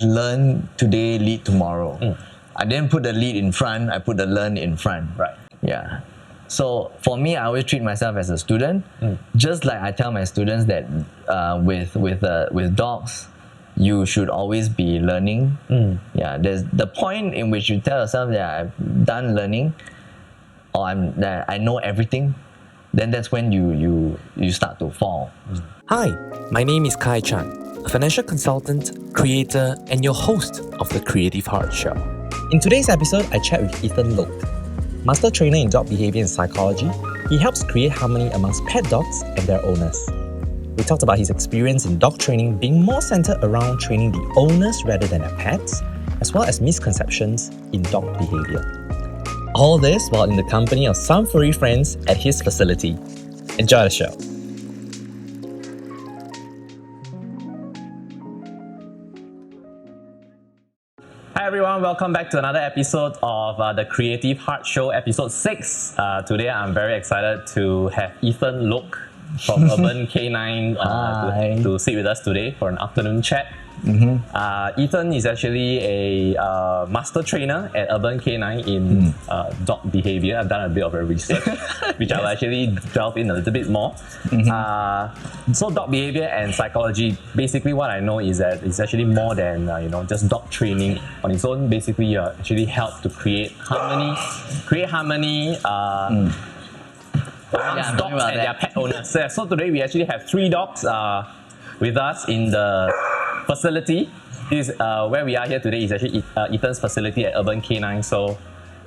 learn today, lead tomorrow. I didn't put the lead in front, I put the learn in front. Right. Yeah. So for me, I always treat myself as a student, just like I tell my students that with dogs, you should always be learning. Yeah, there's the point in which you tell yourself that I've done learning, or that I know everything. Then that's when you start to fall. Hi, my name is Kai Chan, a financial consultant, creator, and your host of the Creative Heart Show. In today's episode, I chat with Ethan Loke. Master trainer in dog behavior and psychology, he helps create harmony amongst pet dogs and their owners. We talked about his experience in dog training being more centered around training the owners rather than their pets, as well as misconceptions in dog behavior. All this while in the company of some furry friends at his facility. Enjoy the show. Hi everyone, welcome back to another episode of the Creative Heart Show, episode 6. Today I'm very excited to have Ethan Loke from Urban K9 to sit with us today for an afternoon chat. Ethan is actually a master trainer at Urban K9 in dog behavior. I've done a bit of a research, which I'll actually delve in a little bit more. So dog behavior and psychology, basically what I know is that it's actually more than just dog training on its own. Basically, you actually help to create harmony, amongst dogs and their pet owners. So today we actually have 3 dogs with us in the facility. Is where we are here today is actually Ethan's facility at Urban K9. So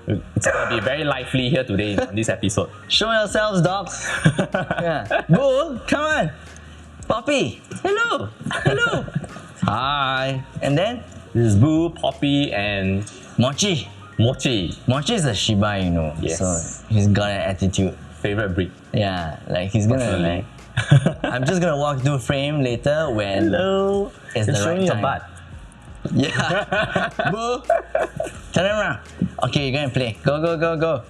it's going to be very lively here today in this episode. Show yourselves, dogs. Yeah. Bull, come on. Poppy, hello. Hi. And then This is Boo, Poppy, and Mochi. Mochi. Mochi is a Shiba, Yes. So he's got an attitude. Favorite breed. Yeah, like he's gonna Personally. I'm just gonna walk through frame later when Hello. it's You're the showing right your time. butt. Yeah. Boo. Turn around. Okay, you're gonna play. Go.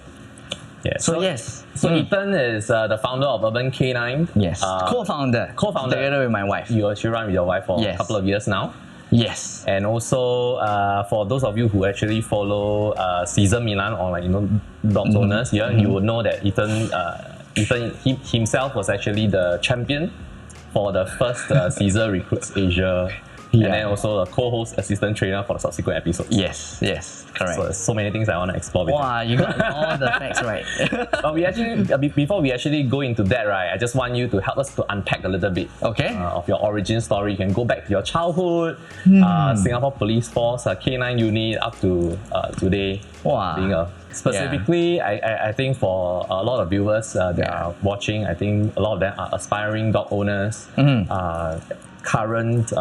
Yeah. So yes. So Ethan is the founder of Urban K9. Yes. Co-founder. Together with my wife. You actually run with your wife for Yes. a couple of years now. Yes. And also, for those of you who actually follow Cesar Milan or dog owners, you would know that Ethan himself was actually the champion for the first Cesar Recruit Asia, and then also a co-host assistant trainer for the subsequent episodes. Yes, correct. So there's so many things I want to explore with Wow, you got all the facts right. But we actually, before we actually go into that, right, I just want you to help us to unpack a little bit of your origin story. You can go back to your childhood, Singapore Police Force, K9 unit, up to today. Wow. Being specifically, I think for a lot of viewers that are watching, I think a lot of them are aspiring dog owners, current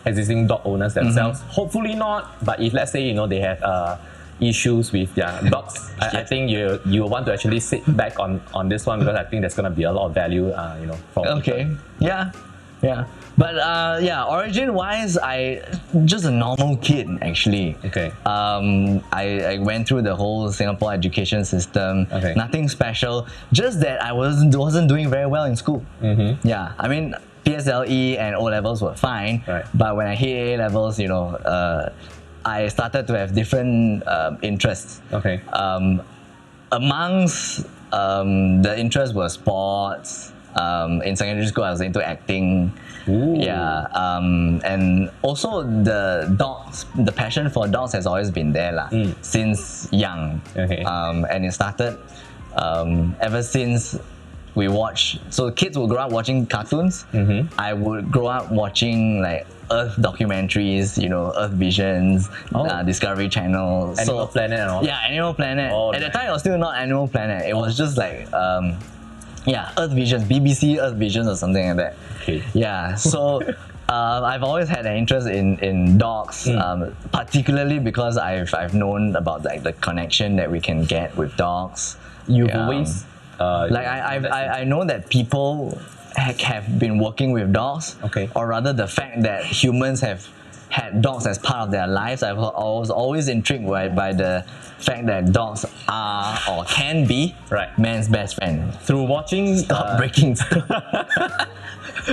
existing dog owners themselves. Hopefully not, but if let's say they have issues with their dogs, I think you want to actually sit back on this one, because I think there's going to be a lot of value from Okay. Yeah. But origin wise, I just a normal kid actually. Okay. I went through the whole Singapore education system. Okay. Nothing special. Just that I wasn't doing very well in school. Yeah. I mean, PSLE and O levels were fine. Right. But when I hit A levels, I started to have different interests. Okay. Amongst the interest was sports. In secondary school, I was into acting. Ooh. Yeah, and also the passion for dogs has always been there since young. Okay. And it started ever since we watch. So kids will grow up watching cartoons. I would grow up watching like Earth documentaries, Earth Visions, Discovery Channel, Animal Planet and all. Yeah, Animal Planet. Oh, At the time, it was still not Animal Planet. It was just like Earth Visions, BBC Earth Visions or something like that. Okay. Yeah, so I've always had an interest in dogs, particularly because I've known about like the connection that we can get with dogs. You've always I know that people have been working with dogs, Okay. or rather the fact that humans have had dogs as part of their lives. I was always intrigued by the fact that dogs are or can be Right. man's best friend. Through watching Stop breaking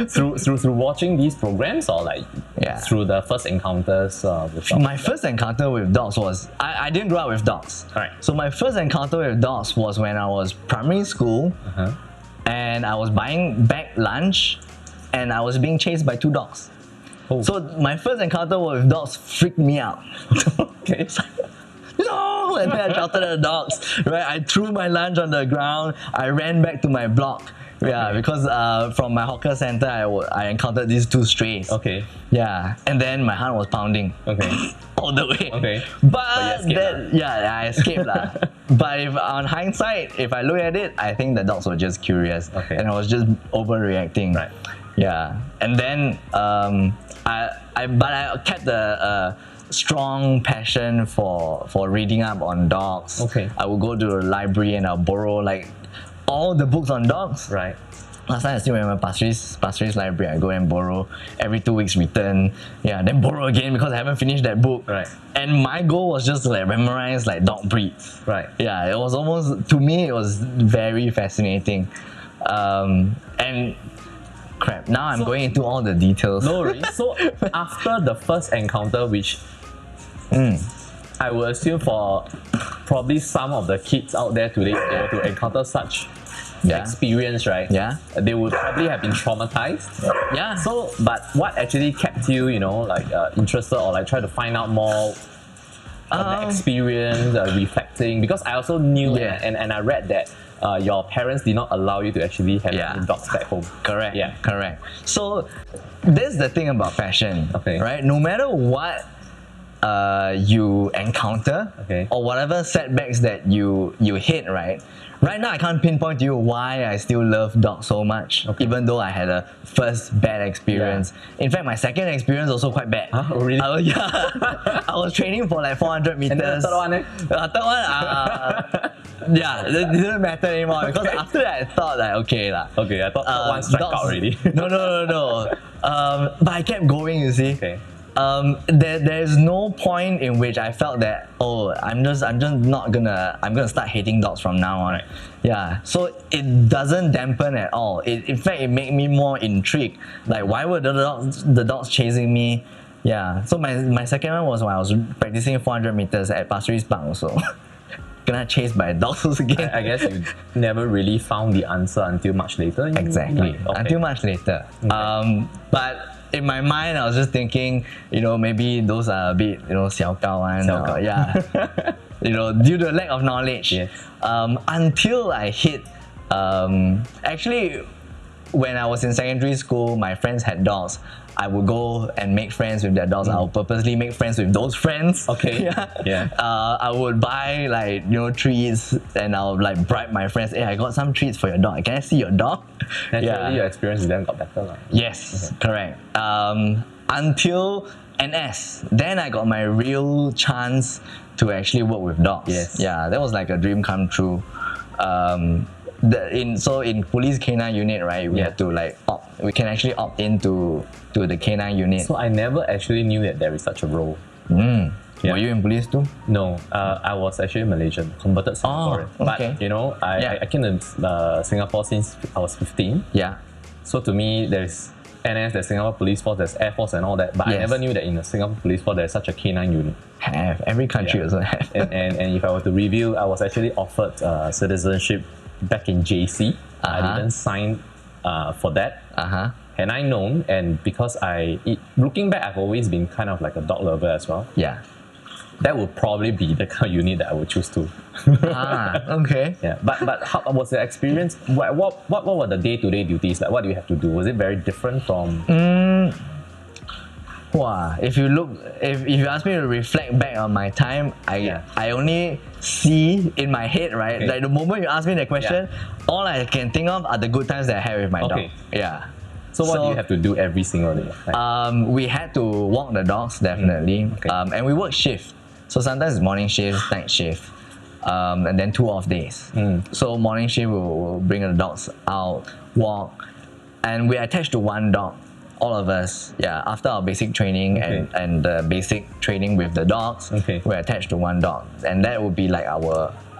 through watching these programs, or like Yeah. through the first encounters with dogs? My first encounter with dogs was I didn't grow up with dogs. Right. So my first encounter with dogs was when I was primary school, and I was buying back lunch, and I was being chased by 2 dogs. Oh. So my first encounter with dogs freaked me out. Okay. It's like, no! And then I shouted at the dogs. Right, I threw my lunch on the ground. I ran back to my block. Yeah, because from my hawker center, I encountered these 2 strays. Okay. Yeah, and then my heart was pounding. Okay. All the way. Okay. But you escaped that, yeah, I escaped lah. But if on hindsight, if I look at it, I think the dogs were just curious. Okay. And I was just overreacting. Right. Yeah. And then I kept a strong passion for reading up on dogs. Okay. I would go to the library and I'll borrow like all the books on dogs. Right. Last time I still remember Pasir Ris Library. I go and borrow every 2 weeks, return, yeah, then borrow again because I haven't finished that book. Right. And my goal was just to like memorize like dog breeds. Right. Yeah, it was almost, to me, it was very fascinating. And crap, now I'm going into all the details. No worries. So after the first encounter, which I would assume for probably some of the kids out there today, if they were to encounter such Yeah. experience, right? Yeah. They would probably have been traumatized. Yeah. So, but what actually kept you, interested, or like try to find out more of the experience, reflecting? Because I also knew Yeah. and I read that your parents did not allow you to actually have Yeah. any dogs back home. Correct. Yeah. Correct. So this is the thing about passion. Okay. Right? No matter what you encounter, Okay. or whatever setbacks that you hit, right? Right now I can't pinpoint to you why I still love dogs so much, even though I had a first bad experience. In fact, my second experience also quite bad. Huh? Oh, really? Yeah. I was training for like 400 meters. And then the third one, Third one, yeah, it didn't matter anymore because after that I thought like, okay lah. Okay, I thought one struck out already. No. But I kept going, you see. Okay. There's no point in which I felt that, oh, I'm just not gonna, I'm gonna start hating dogs from now on. Right. Yeah, so it doesn't dampen at all. In fact, it made me more intrigued. Like, why were the dogs chasing me? Yeah, so my second one was when I was practicing 400 meters at Pasir Ris Park also. Gonna chased by dogs again. I guess you never really found the answer until much later. Exactly. Okay. Until much later. But in my mind, I was just thinking, maybe those are a bit, 小高 one. 小高. Yeah. Due to lack of knowledge. Yes. Until I hit, actually, when I was in secondary school, my friends had dogs. I would go and make friends with their dogs. I would purposely make friends with those friends. Okay. Yeah. I would buy treats, and I would like bribe my friends. Hey, I got some treats for your dog. Can I see your dog? Naturally, your experience with them got better. Lah. Yes, correct. Until NS, then I got my real chance to actually work with dogs. Yes. Yeah, that was like a dream come true. In police K9 unit, right, we had to we can actually opt into the K9 unit. So I never actually knew that there is such a role. Yeah. Yeah. Were you in police too? No, I was actually Malaysian, converted Singaporean. Okay. But I came to Singapore since I was 15. Yeah. So to me, there's NS, there's Singapore Police Force, there's Air Force and all that. But I Yes. never knew that in the Singapore Police Force there's such a K9 unit. Have. Every country Yeah. also have. and if I were to review, I was actually offered citizenship back in JC. I didn't sign for that. Had I known, and because looking back, I've always been kind of like a dog lover as well. Yeah. That would probably be the kind of unit that I would choose to. Okay. Yeah, but how was the experience? What were the day-to-day duties like? What do you have to do? Was it very different from? Wow, if you ask me to reflect back on my time, I only see in my head, right? Okay. Like the moment you ask me that question, all I can think of are the good times that I had with my dog. Okay. Yeah. So what do you have to do every single day? Like, We had to walk the dogs, definitely. Okay. And we work shift. So sometimes it's morning shift, night shift. And then 2 off days. So morning shift, we'll bring the dogs out, walk. And we're attached to one dog. all of us, yeah, after our basic training and the basic training with the dogs, we're attached to one dog, and that would be like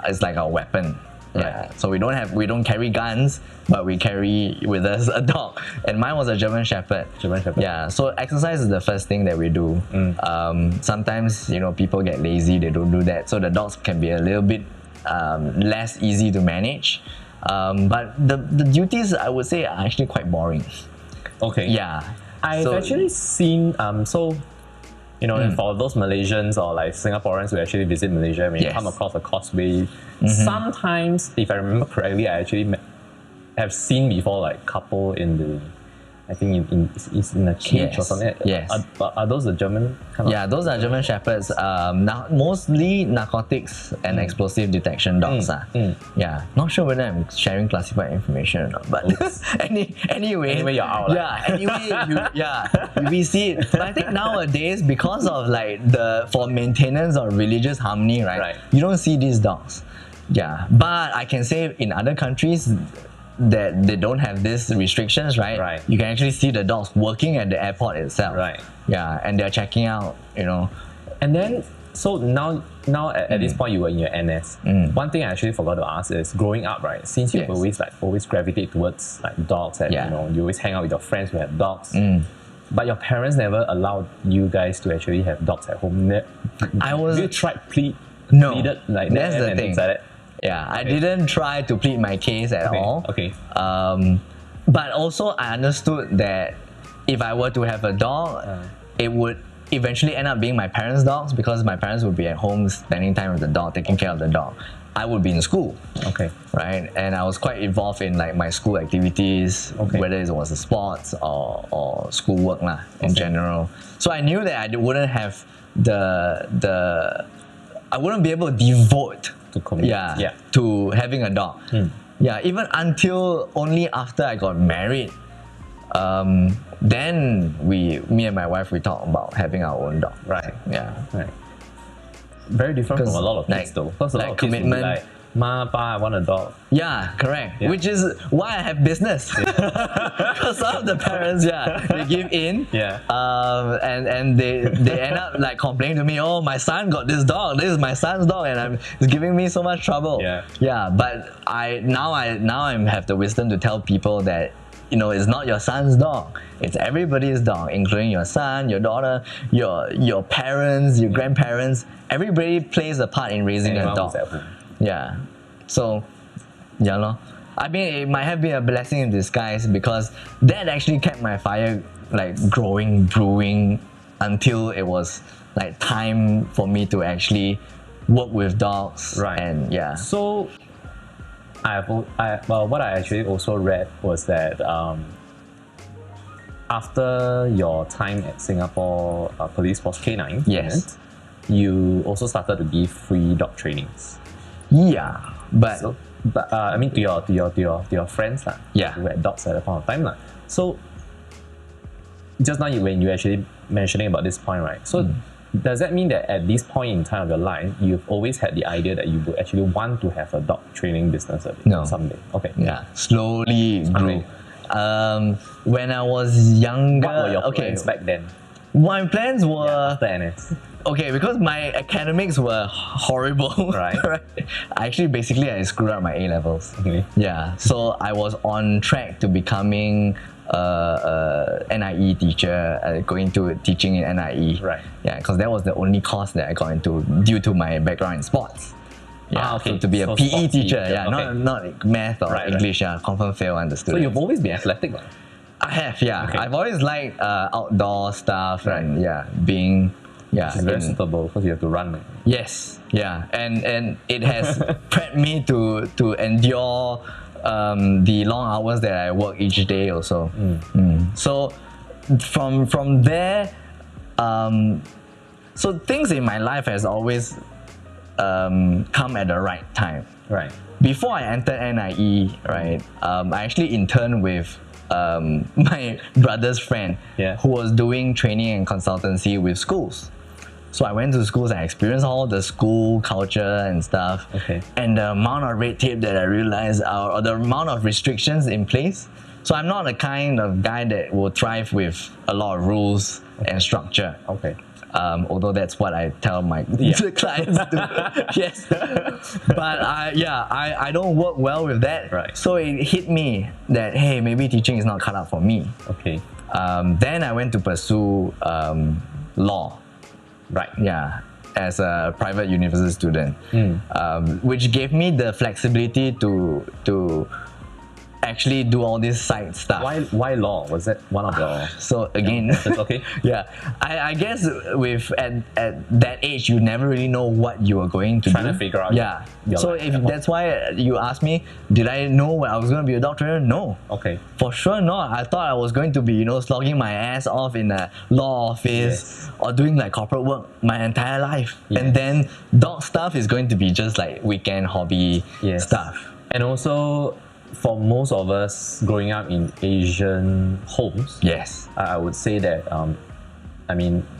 it's like our weapon. Yeah. So we don't carry guns, but we carry with us a dog. And mine was a German Shepherd. Yeah. So exercise is the first thing that we do. Sometimes, you know, people get lazy, they don't do that. So the dogs can be a little bit less easy to manage. But the duties, I would say, are actually quite boring. Okay. Yeah. I've actually seen you know, for those Malaysians or like Singaporeans who actually visit Malaysia, when you come across a causeway, sometimes, if I remember correctly, I actually have seen before like couple in the, I think it's in a cage or something. Yes. Are those the German kind of? Yeah, those are German Shepherds. Mostly narcotics and explosive detection dogs. Yeah, not sure whether I'm sharing classified information or not, but anyway, you're out. Yeah, anyway, we see it. But I think nowadays, because of like for maintenance of religious harmony, right? You don't see these dogs. Yeah, but I can say in other countries that they don't have these restrictions, right? You can actually see the dogs working at the airport itself. Yeah, and they're checking out, you know. And then, so now at this point you were in your NS. One thing I actually forgot to ask is, growing up, right? Since you've always gravitate towards like dogs, and you know, you always hang out with your friends who have dogs. But your parents never allowed you guys to actually have dogs at home. Have you tried pleaded like that's that the and thing. things like that? Yeah, I didn't try to plead my case at all. But also I understood that if I were to have a dog, it would eventually end up being my parents' dogs, because my parents would be at home spending time with the dog, taking care of the dog. I would be in school. Right? And I was quite involved in like my school activities, whether it was sports or schoolwork in general. So I knew that I wouldn't have I wouldn't be able to devote to having a dog. Yeah, even until only after I got married, then me and my wife, we talked about having our own dog. Very different from a lot of kids though. Because a lot of kids will be like, Ma, Pa, I want a dog. Yeah, correct. Which is why I have business. Because some of the parents, they give in. And they end up like complaining to me, oh, my son got this dog. This is my son's dog, and it's giving me so much trouble. But I have the wisdom to tell people that, you know, it's not your son's dog. It's everybody's dog, including your son, your daughter, your parents, your grandparents. Everybody plays a part in raising a dog. Yeah. So, I mean, it might have been a blessing in disguise, because that actually kept my fire like brewing until it was like time for me to actually work with dogs. And So, what I actually also read was that after your time at Singapore Police Force K9, you also started to give free dog trainings. But I mean to your friends who had dogs at the point of time. So just now when you actually mentioning about this point, right? So does that mean that at this point in time of your life, you've always had the idea that you would actually want to have a dog training business someday? Slowly grew. When I was younger, what were your plans back then? My plans were after NS. Because my academics were horrible. I actually screwed up my A-levels. So I was on track to becoming a NIE teacher, going to teaching in NIE. Because that was the only course that I got into due to my background in sports. So to be a PE teacher, not math or English, confirm fail on the student. So you've always been athletic? I have, I've always liked outdoor stuff and being it's very suitable because you have to run. And it has prepped me to endure the long hours that I work each day also. So from there, so things in my life has always come at the right time. Before I entered NIE, I actually interned with my brother's friend who was doing training and consultancy with schools. So I went to schools and experienced all the school culture and stuff. And the amount of red tape that I realized, or the amount of restrictions in place. So I'm not the kind of guy that will thrive with a lot of rules and structure. Okay. Although that's what I tell my clients to. Yes. But I don't work well with that. Right. So it hit me that, hey, maybe teaching is not cut out for me. Okay. Then I went to pursue law. Right. Yeah. As a private university student, which gave me the flexibility to actually do all this side stuff. Why law? Was that one of your... So again, okay. yeah, I guess with at that age, you never really know what you are going to Trying do. to figure out Yeah. your So life. if that's why you asked me, did I know when I was going to be a doctor? No. Okay. For sure not. I thought I was going to be, slogging my ass off in a law office or doing like corporate work my entire life. Yes. And then dog stuff is going to be just like weekend hobby stuff. And also, for most of us growing up in Asian homes, Yes. I would say that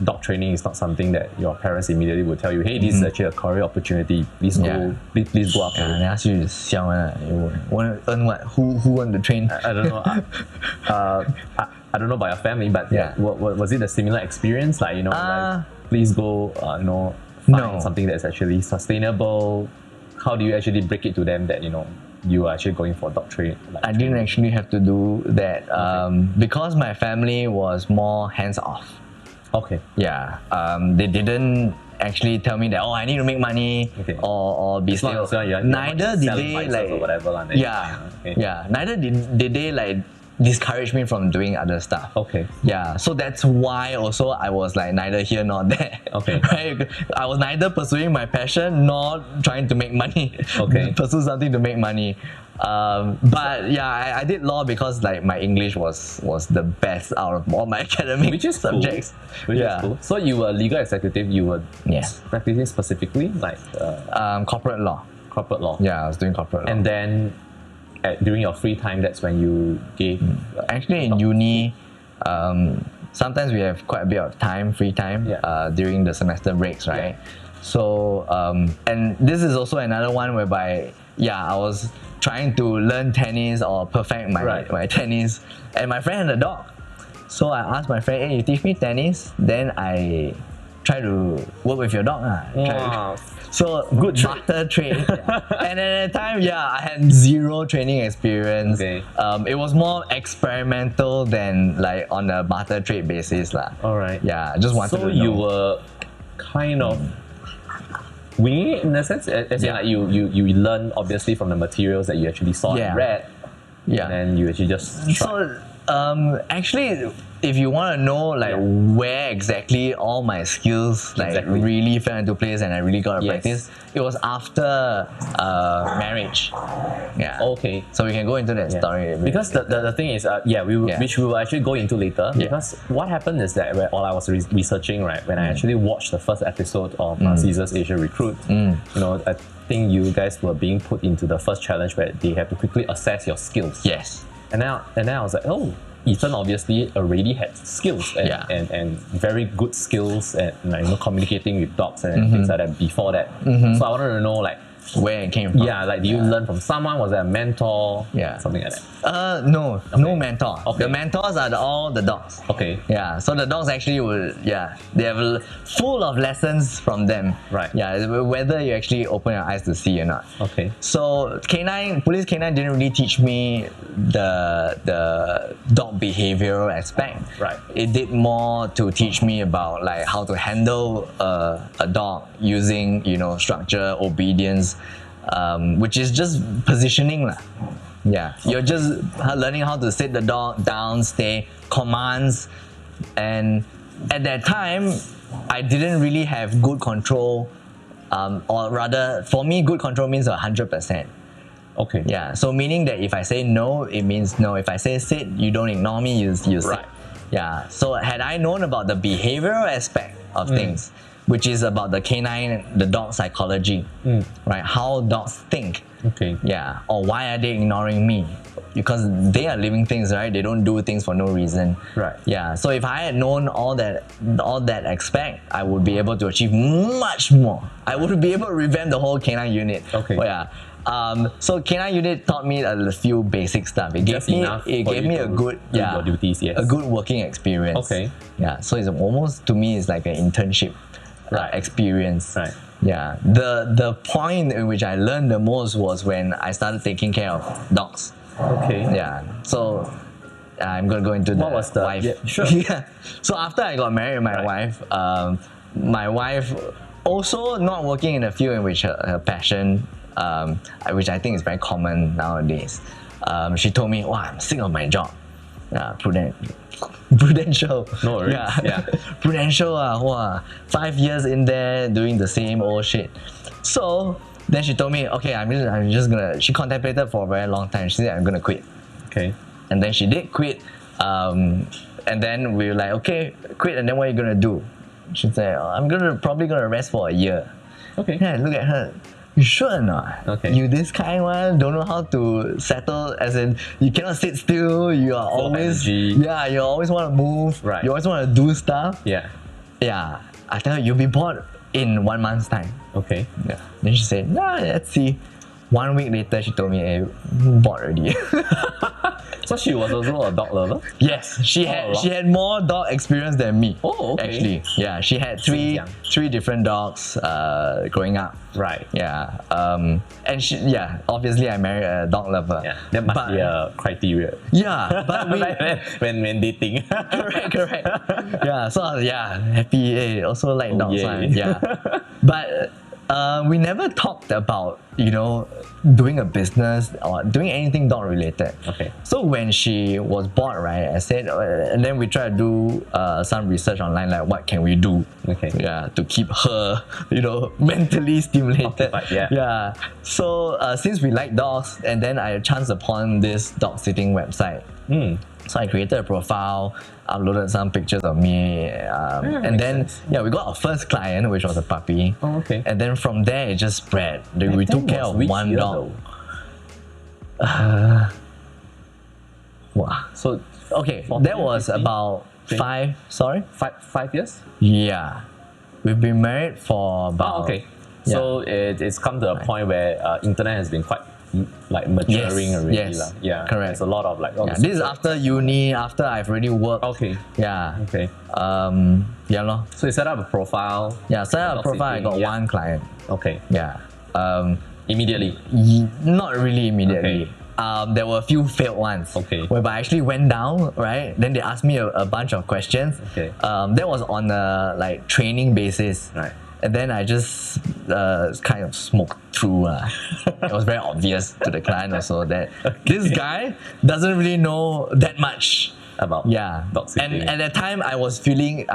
dog training is not something that your parents immediately would tell you, hey, this is actually a career opportunity. Please go, please go after it. 人家去笑啊，want earn what? Who want to train? I don't know. I don't know about your family, but Yeah. was it a similar experience? Like, like, please go, find No. something that's actually sustainable. How do you actually break it to them that, you are actually going for dog training? I didn't actually have to do that because my family was more hands off. Okay. Yeah, they didn't actually tell me that, I need to make money or be stable. Neither did they like or whatever, neither did they like discourage me from doing other stuff. Okay. Yeah, so that's why also I was like neither here nor there. Okay. Right? I was neither pursuing my passion nor trying to make money. Okay. Pursue something to make money. But yeah, I did law because like my English was the best out of all my academic subjects. Cool. Which is cool. So you were a legal executive. You were practicing specifically like corporate law. Corporate law. Yeah, I was doing corporate law. And then during your free time, that's when you gave. Actually, in uni, sometimes we have quite a bit of free time during the semester breaks, right? So, and this is also another one whereby, I was trying to learn tennis or perfect my tennis, and my friend had a dog. So I asked my friend, hey, you teach me tennis, then I try to work with your dog. So good barter trade. And at the time, I had zero training experience. Okay. It was more experimental than like on a barter trade basis. Alright. Yeah, I just wanted to know. So you were kind of winging it in a sense? As in like you learn obviously from the materials that you actually saw and read. Yeah. And then you actually just tried. So actually, if you want to know like where exactly all my skills really fell into place and I really got to practice, it was after marriage. Yeah. Okay. So we can go into that story. Because the thing is, which we will actually go into later. Because what happened is that while I was researching, right, when I actually watched the first episode of Cesar's Asia Recruit, I think you guys were being put into the first challenge where they have to quickly assess your skills. Yes. And then I was like, oh, Ethan obviously already had skills and very good skills at communicating with dogs and things like that before that. So I wanted to know like where it came from. Yeah, like did you learn from someone? Was there a mentor? Yeah. Something like that. No mentor. Okay. The mentors are all the dogs. Okay. Yeah, so the dogs actually will, they have full of lessons from them. Right. Yeah, whether you actually open your eyes to see or not. Okay. So police canine didn't really teach me the dog behavioral aspect. Right. It did more to teach me about like how to handle a dog using structure, obedience, which is just positioning. Yeah, you're just learning how to sit the dog down, stay, commands. And at that time, I didn't really have good control, or rather, for me, good control means 100%. Okay. Yeah, so meaning that if I say no, it means no. If I say sit, you don't ignore me, you sit. Right. Yeah, so had I known about the behavioral aspect of things, which is about the canine, the dog psychology, right? How dogs think. Okay. Yeah. Or why are they ignoring me? Because they are living things, right? They don't do things for no reason. Right. Yeah. So if I had known all that aspect, I would be able to achieve much more. I would be able to revamp the whole canine unit. Okay. Oh, yeah. So canine unit taught me a few basic stuff. It gave me a good your duties, yes. a good working experience. Okay. Yeah. So it's almost, to me, it's like an internship experience. Right. Yeah. The point in which I learned the most was when I started taking care of dogs. Okay. Yeah. So I'm gonna go into What was the wife. Yeah, sure. Yeah. So after I got married, my wife also not working in a field in which her passion, which I think is very common nowadays. She told me, "Wow, I'm sick of my job. Prudential. No worries. Yeah. Prudential. 5 years in there doing the same old shit." So then she told me, "Okay, I'm just gonna." She contemplated for a very long time. She said, "I'm gonna quit." Okay. And then she did quit. And then we were like, "Okay, quit. And then what are you gonna do?" She said, "I'm probably gonna rest for a year." Okay. Yeah, look at her. You sure or not? Okay. You this kind one don't know how to settle, as in you cannot sit still. You are always energy. you always want to move. Right. You always want to do stuff. Yeah. Yeah. I tell you, you'll be bored in 1 month's time. Okay. Yeah. Then she said, "Nah, let's see." 1 week later, she told me, "Hey, bored already." So she was also a dog lover? Yes, she wow. had more dog experience than me. Oh, okay. Actually, yeah, she had Since young. three different dogs growing up. Right. Yeah, and obviously I married a dog lover. Yeah. That must be a criteria. Yeah, but we Like when dating. correct. Yeah, so happy. Hey, also like dogs. yay. Yeah, but we never talked about doing a business or doing anything dog related. Okay. So when she was bored, right, I said, and then we tried to do some research online, like what can we do, Okay. yeah, to keep her, mentally stimulated. Occupied, yeah. Yeah. So since we like dogs, and then I chanced upon this dog sitting website. So I created a profile, uploaded some pictures of me, and makes then sense. we got our first client, which was a puppy. Oh, okay. And then from there it just spread. We took care of one dog. Wow. So Okay, 14, that was 15, about 20. 5. Sorry. 5 years? Yeah, we've been married for about. Oh, okay. So it's come to a point where internet has been quite maturing already. yes, Yeah. correct. There's a lot of Yeah, this is after uni, after I've already worked. Okay. Yeah. Okay. Yeah, lor. So you set up a profile. Yeah, set up a Dog profile. I sitting, got yeah. one client. Okay. Yeah. Immediately. Not really immediately. Okay. There were a few failed ones. Okay. Whereby I actually went down, right? Then they asked me a bunch of questions. Okay. That was on a training basis. Right. And then I just kind of smoked through. It was very obvious to the client also that this guy doesn't really know that much. About dog sitting. And at that time I was feeling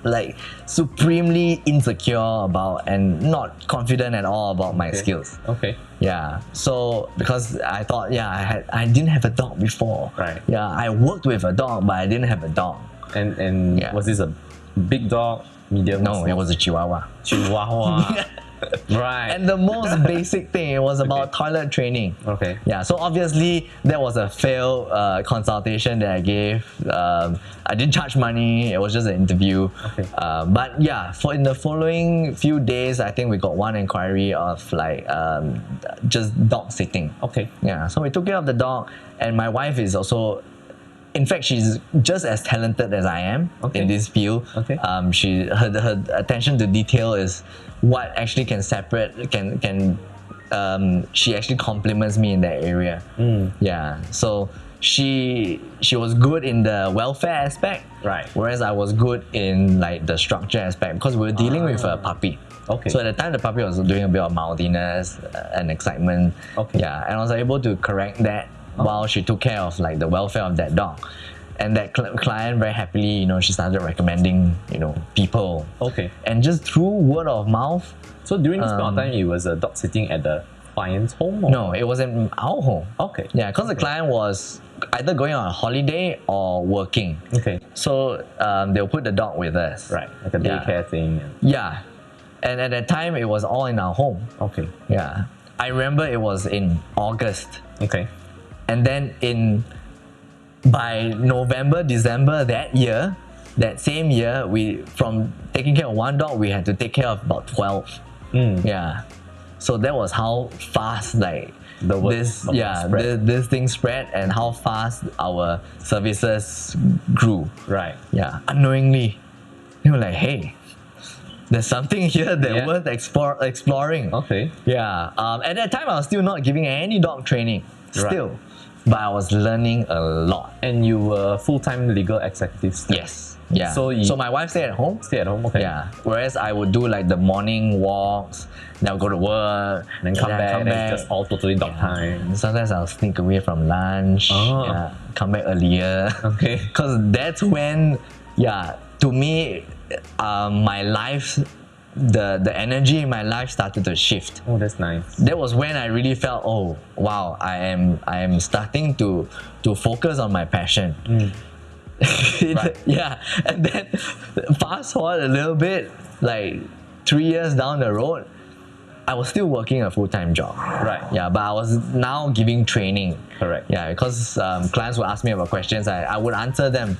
like supremely insecure about and not confident at all about my skills. Okay. Yeah. So because I thought I didn't have a dog before. Right. Yeah. I worked with a dog, but I didn't have a dog. And Yeah. was this a big dog, medium? No, it was a Chihuahua. Chihuahua. Right. And the most basic thing, it was about toilet training. Okay. Yeah, so obviously that was a failed consultation that I gave. I didn't charge money, it was just an interview. Okay. But yeah, in the following few days, I think we got one inquiry of just dog sitting. Okay. Yeah, so we took care of the dog, and my wife is also, in fact, she's just as talented as I am in this field. Okay. Her attention to detail is what actually can separate, she actually compliments me in that area. Yeah, so she was good in the welfare aspect, Right. whereas I was good in the structure aspect, because we were dealing with a puppy. Okay. So at the time the puppy was doing a bit of mouthiness and excitement. Okay. Yeah, and I was able to correct that while she took care of the welfare of that dog. And that client very happily, she started recommending, people. Okay. And just through word of mouth. So during this point of time, it was a dog sitting at the client's home? Or? No, it was in our home. Okay. Yeah, because the client was either going on a holiday or working. Okay. So they'll put the dog with us. Right. Like a daycare thing. Yeah. And at that time, it was all in our home. Okay. Yeah. I remember it was in August. Okay. And then by November, December that same year, from taking care of one dog, we had to take care of about 12. Yeah. So that was how fast this thing spread and how fast our services grew. Right. Yeah. Unknowingly, you were like, hey, there's something here that worth exploring. Okay. Yeah. At that time, I was still not giving any dog training. Still. Right. But I was learning a lot. And you were full-time legal executive still? Yes. Yeah. So my wife stayed at home. Stay at home, okay. Yeah. Whereas I would do like the morning walks, then I'll go to work, And then come back, and it's just all totally dog time. Sometimes I'll sneak away from lunch. Oh. Yeah. Come back earlier. Okay. Because that's when, to me, my life, the energy in my life started to shift. Oh, that's nice. That was when I really felt, oh wow, I am starting to focus on my passion. Right. Yeah, and then fast forward a little bit, like 3 years down the road, I was still working a full-time job. Right. Yeah, but I was now giving training. Correct. Yeah, because clients would ask me about questions, I would answer them.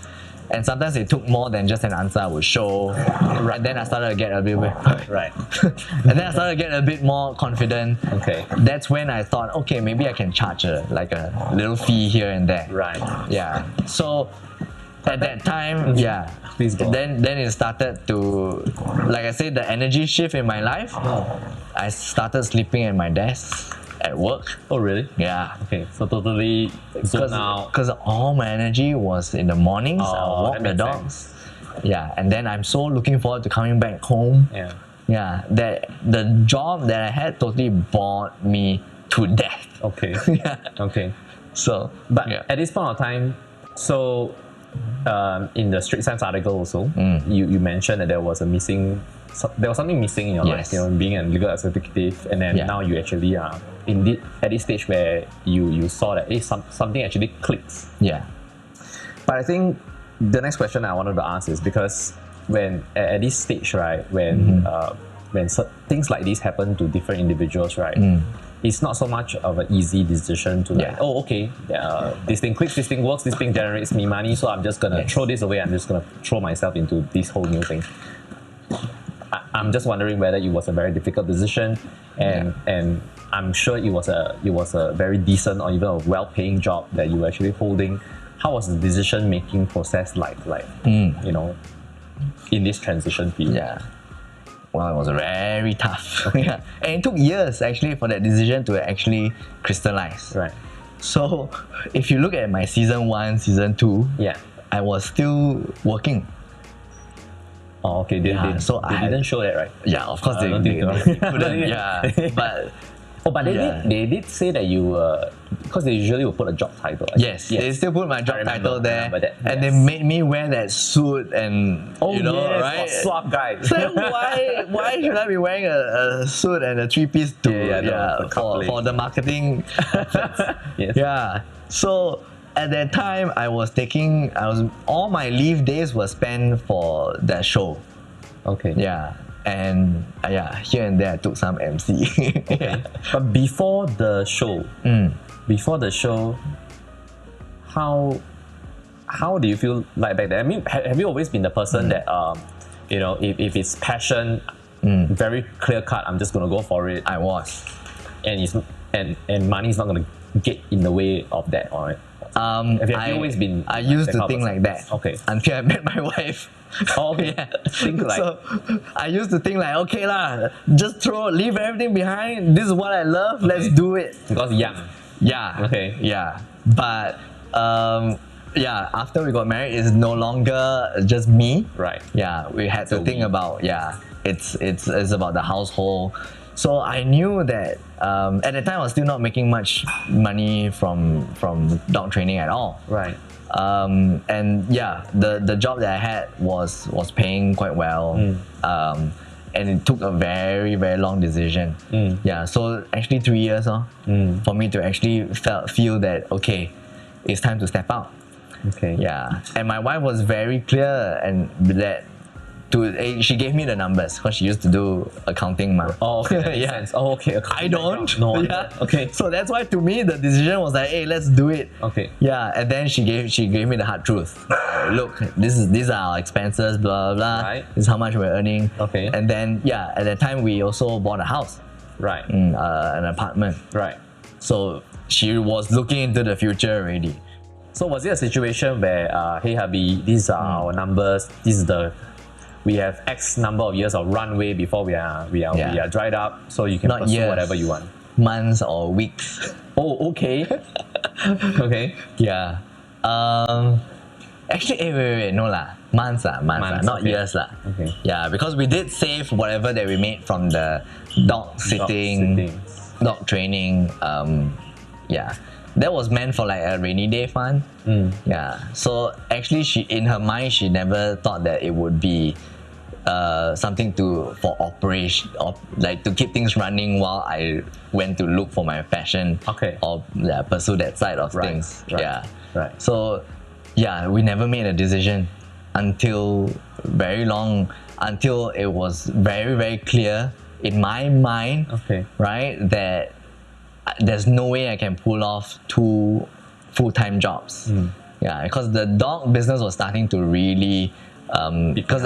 And sometimes it took more than just an answer I would show. Right. And then I started to get a bit Right. and then I started to get a bit more confident. Okay. That's when I thought, okay, maybe I can charge a little fee here and there. Right. Yeah. So at that time, Please go on. then it started to, like I said, the energy shift in my life. I started sleeping at my desk at work. Oh, really? Yeah. Okay, so totally zoned out. Because all my energy was in the mornings. I'll walk that the makes dogs. sense. Yeah, and then I'm so looking forward to coming back home. Yeah. Yeah, that the job that I had totally bored me to death. Okay. Yeah. Okay. So, But yeah. at this point of time, so in the Street Sense article also, you mentioned that there was something missing in your Yes. life, being a legal executive, and then now you actually are at this stage where you saw that something actually clicks. Yeah. But I think the next question I wanted to ask is because when at this stage, right, when things like this happen to different individuals, right, it's not so much of an easy decision to this thing clicks, this thing works, this thing generates me money, so I'm just gonna throw this away. I'm just gonna throw myself into this whole new thing. I'm just wondering whether it was a very difficult decision, and I'm sure it was a very decent or even a well-paying job that you were actually holding. How was the decision-making process like? In this transition period? Yeah. Well, it was very tough. Yeah. And it took years actually for that decision to actually crystallize. Right. So if you look at my season 1, season 2, Yeah. I was still working. Oh, okay. They didn't show that, right? Yeah, of course they couldn't. Yeah. But they did say that you because they usually will put a job title. Yes, they still put my job title there, and they yes. made me wear that suit and right? Swap guy. So why should I be wearing a suit and a 3-piece for the marketing efforts? Yes. Yeah. So at that time, all my leave days were spent for that show. Okay. Yeah. And here and there I took some MC. Okay. But before the show, how do you feel like back then? I mean, have you always been the person that if it's passion, very clear cut, I'm just gonna go for it. I was. And money is not gonna get in the way of that, alright? Have you always been? I used that to kind of think person? like that. Okay. Until I met my wife. Oh, okay. Yeah. Think like. So I used to think like, okay lah, just leave everything behind. This is what I love. Let's do it. Because young. Yeah. Okay. Yeah. But after we got married, it's no longer just me. Right. Yeah. We had to think about it's about the household. So I knew that at the time I was still not making much money from dog training at all. Right. And the job that I had was paying quite well. and it took a very, very long decision. Yeah, so actually 3 years for me to actually feel that, okay, it's time to step out. Okay. Yeah, and my wife was very clear and that she gave me the numbers because she used to do accounting. Oh, okay. That makes Yeah. sense. Oh, okay. I don't. No. Yeah. Okay. So that's why to me the decision was like, hey, let's do it. Okay. Yeah, and then she gave me the hard truth. Look, these are our expenses, blah blah blah. Right. This is how much we're earning. Okay. And then at that time we also bought a house, Right. an apartment. Right. So she was looking into the future already. So was it a situation where, hey hubby, these are our numbers. We have X number of years of runway before we are dried up, so you can Not pursue years. whatever you want. Months or weeks. Oh, okay. Okay. Yeah. Actually, wait, no lah. Months, Months, not okay. years lah. Okay. Yeah, because we did save whatever that we made from the dog sitting, dog training. Yeah, that was meant for like a rainy day fund. Yeah. So actually, in her mind, she never thought that it would be something for operation, or like to keep things running while I went to look for my passion. Okay. Or pursue that side of things. Right. Yeah. Right. So yeah, we never made a decision until it was very, very clear in my mind. Okay. Right, that there's no way I can pull off 2 full-time jobs. Yeah, because the dog business was starting to really because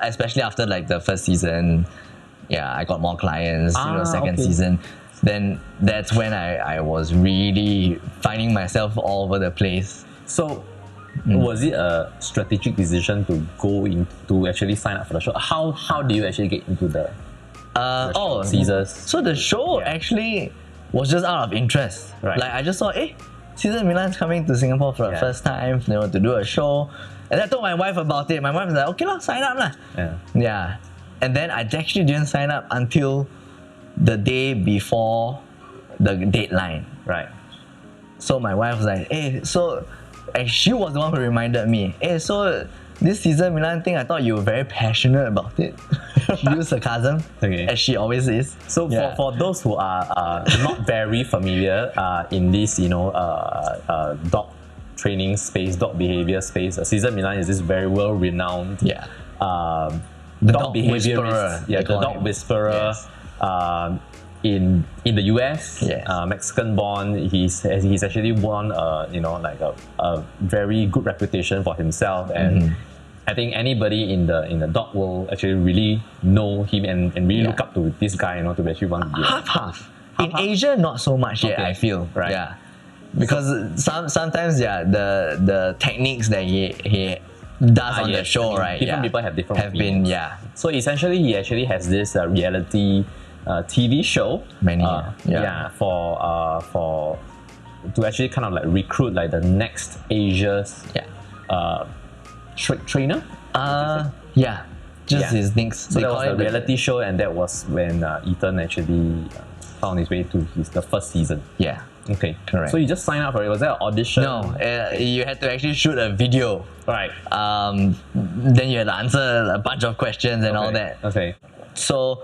especially after like the first season, I got more clients. Second season, then that's when I was really finding myself all over the place. So, was it a strategic decision to go to actually sign up for the show? How do you actually get into the show, Cesar's? So the show actually was just out of interest. Right. Like I just saw, Cesar Milan's coming to Singapore for the first time, to do a show. And I told my wife about it. My wife was like, okay lah, sign up lah. Yeah. And then I actually didn't sign up until the day before the deadline. Right. So my wife was like, and she was the one who reminded me, so this Cesar Milan thing, I thought you were very passionate about it. She used sarcasm, as she always is. So for those who are not very familiar in this, dog training space, dog behavior space, Cesar Milan is this very well-renowned the dog behaviorist. whisperer. Yeah, the dog whisperer. Yes. In the US, Yes. Mexican born, he's actually won a very good reputation for himself, and I think anybody in the dog world actually really know him and really look up to this guy, to actually want to be Half. In Asia, not so much yet, I feel. Right. Yeah. Because sometimes, the techniques that he does on the show, right? Different people have different opinions. So essentially, he actually has this reality TV show. For to actually kind of like recruit like the next Asia's trainer. His next. So that was a reality show, and that was when Ethan actually found his way to the first season. Yeah. Okay. Correct. So you just signed up for it. Was there an audition? No, you had to actually shoot a video. Right. Then you had to answer a bunch of questions and all that. Okay. So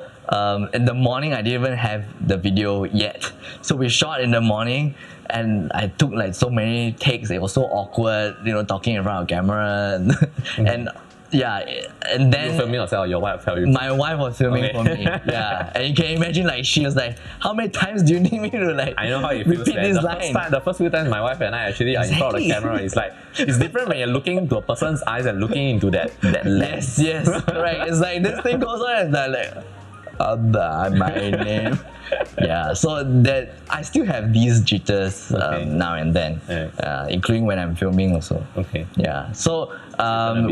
in the morning, I didn't even have the video yet. So we shot in the morning, and I took like so many takes. It was so awkward, talking in front of camera, and then you filming yourself. Your wife helped you. My wife was filming for me. Yeah, and you can imagine like she was like, "How many times do you need me to like?" I know how it feels. Repeat this line. The first few times, my wife and I actually are in front of the camera. It's like it's different when you're looking into a person's eyes and looking into that lens. Yes, right. It's like this thing goes on, and it's like my name. Yeah, so that I still have these jitters now and then, including when I'm filming also. Okay. Yeah, so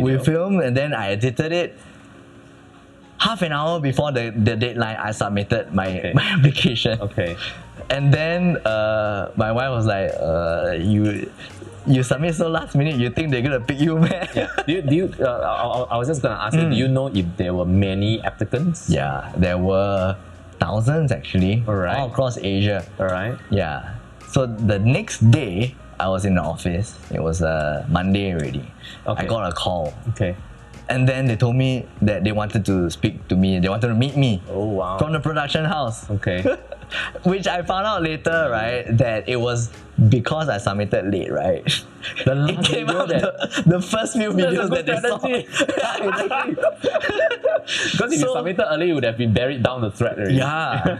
we filmed and then I edited it. Half an hour before the deadline, I submitted my application. Okay. And then my wife was like, you submit so last minute, you think they're gonna pick you, man? Yeah. Do you? I was just gonna ask you. Do you know if there were many applicants? Yeah, there were thousands actually, all across Asia. All right. Yeah. So the next day, I was in the office. It was Monday already. Okay. I got a call. Okay. And then they told me that they wanted to speak to me. They wanted to meet me Oh wow. from the production house. Okay. Which I found out later, right, that it was because I submitted late, right? The It last came video out that the first few videos good that they saw. strategy. Yeah, exactly. Because if you So- submitted early, you would have been buried down the thread already. Yeah.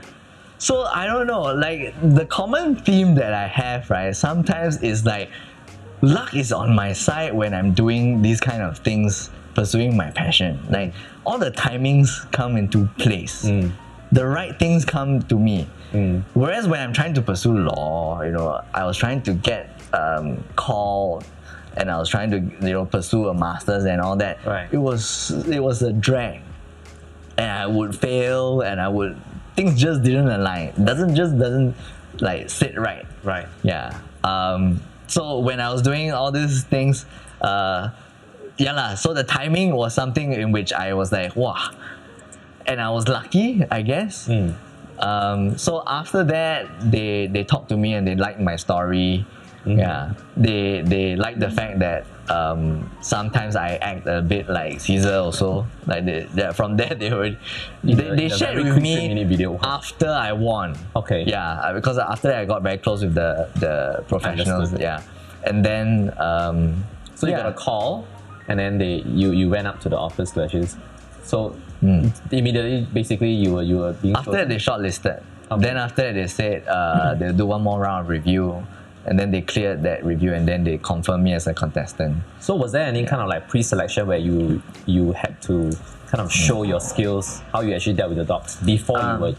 So I don't know, like the common theme that I have, right, sometimes is like luck is on my side when I'm doing these kind of things, pursuing my passion. Like all the timings come into place. The right things come to me. Whereas when I'm trying to pursue law, you know, I was trying to get called and I was trying to, you know, pursue a master's and all that. Right. It was a drag. And I would fail and things just didn't align. Doesn't like sit right. Right. Yeah. So when I was doing all these things, so the timing was something in which I was like, wow. And I was lucky, I guess. So after that, they talked to me and they liked my story. Yeah, they liked the fact that sometimes I act a bit like Cesar also. Like from there they shared with me video. after I won. Okay. Yeah, because after that I got very close with the professionals. Understood. Yeah, and then So you got a call, and then you went up to the office to actually. So immediately, basically, you were being. After that, they shortlisted. Okay. Then after that, they said they'll do one more round of review, and then they cleared that review, and then they confirmed me as a contestant. So was there any kind of like pre-selection where you had to kind of show your skills, how you actually dealt with the dogs before you were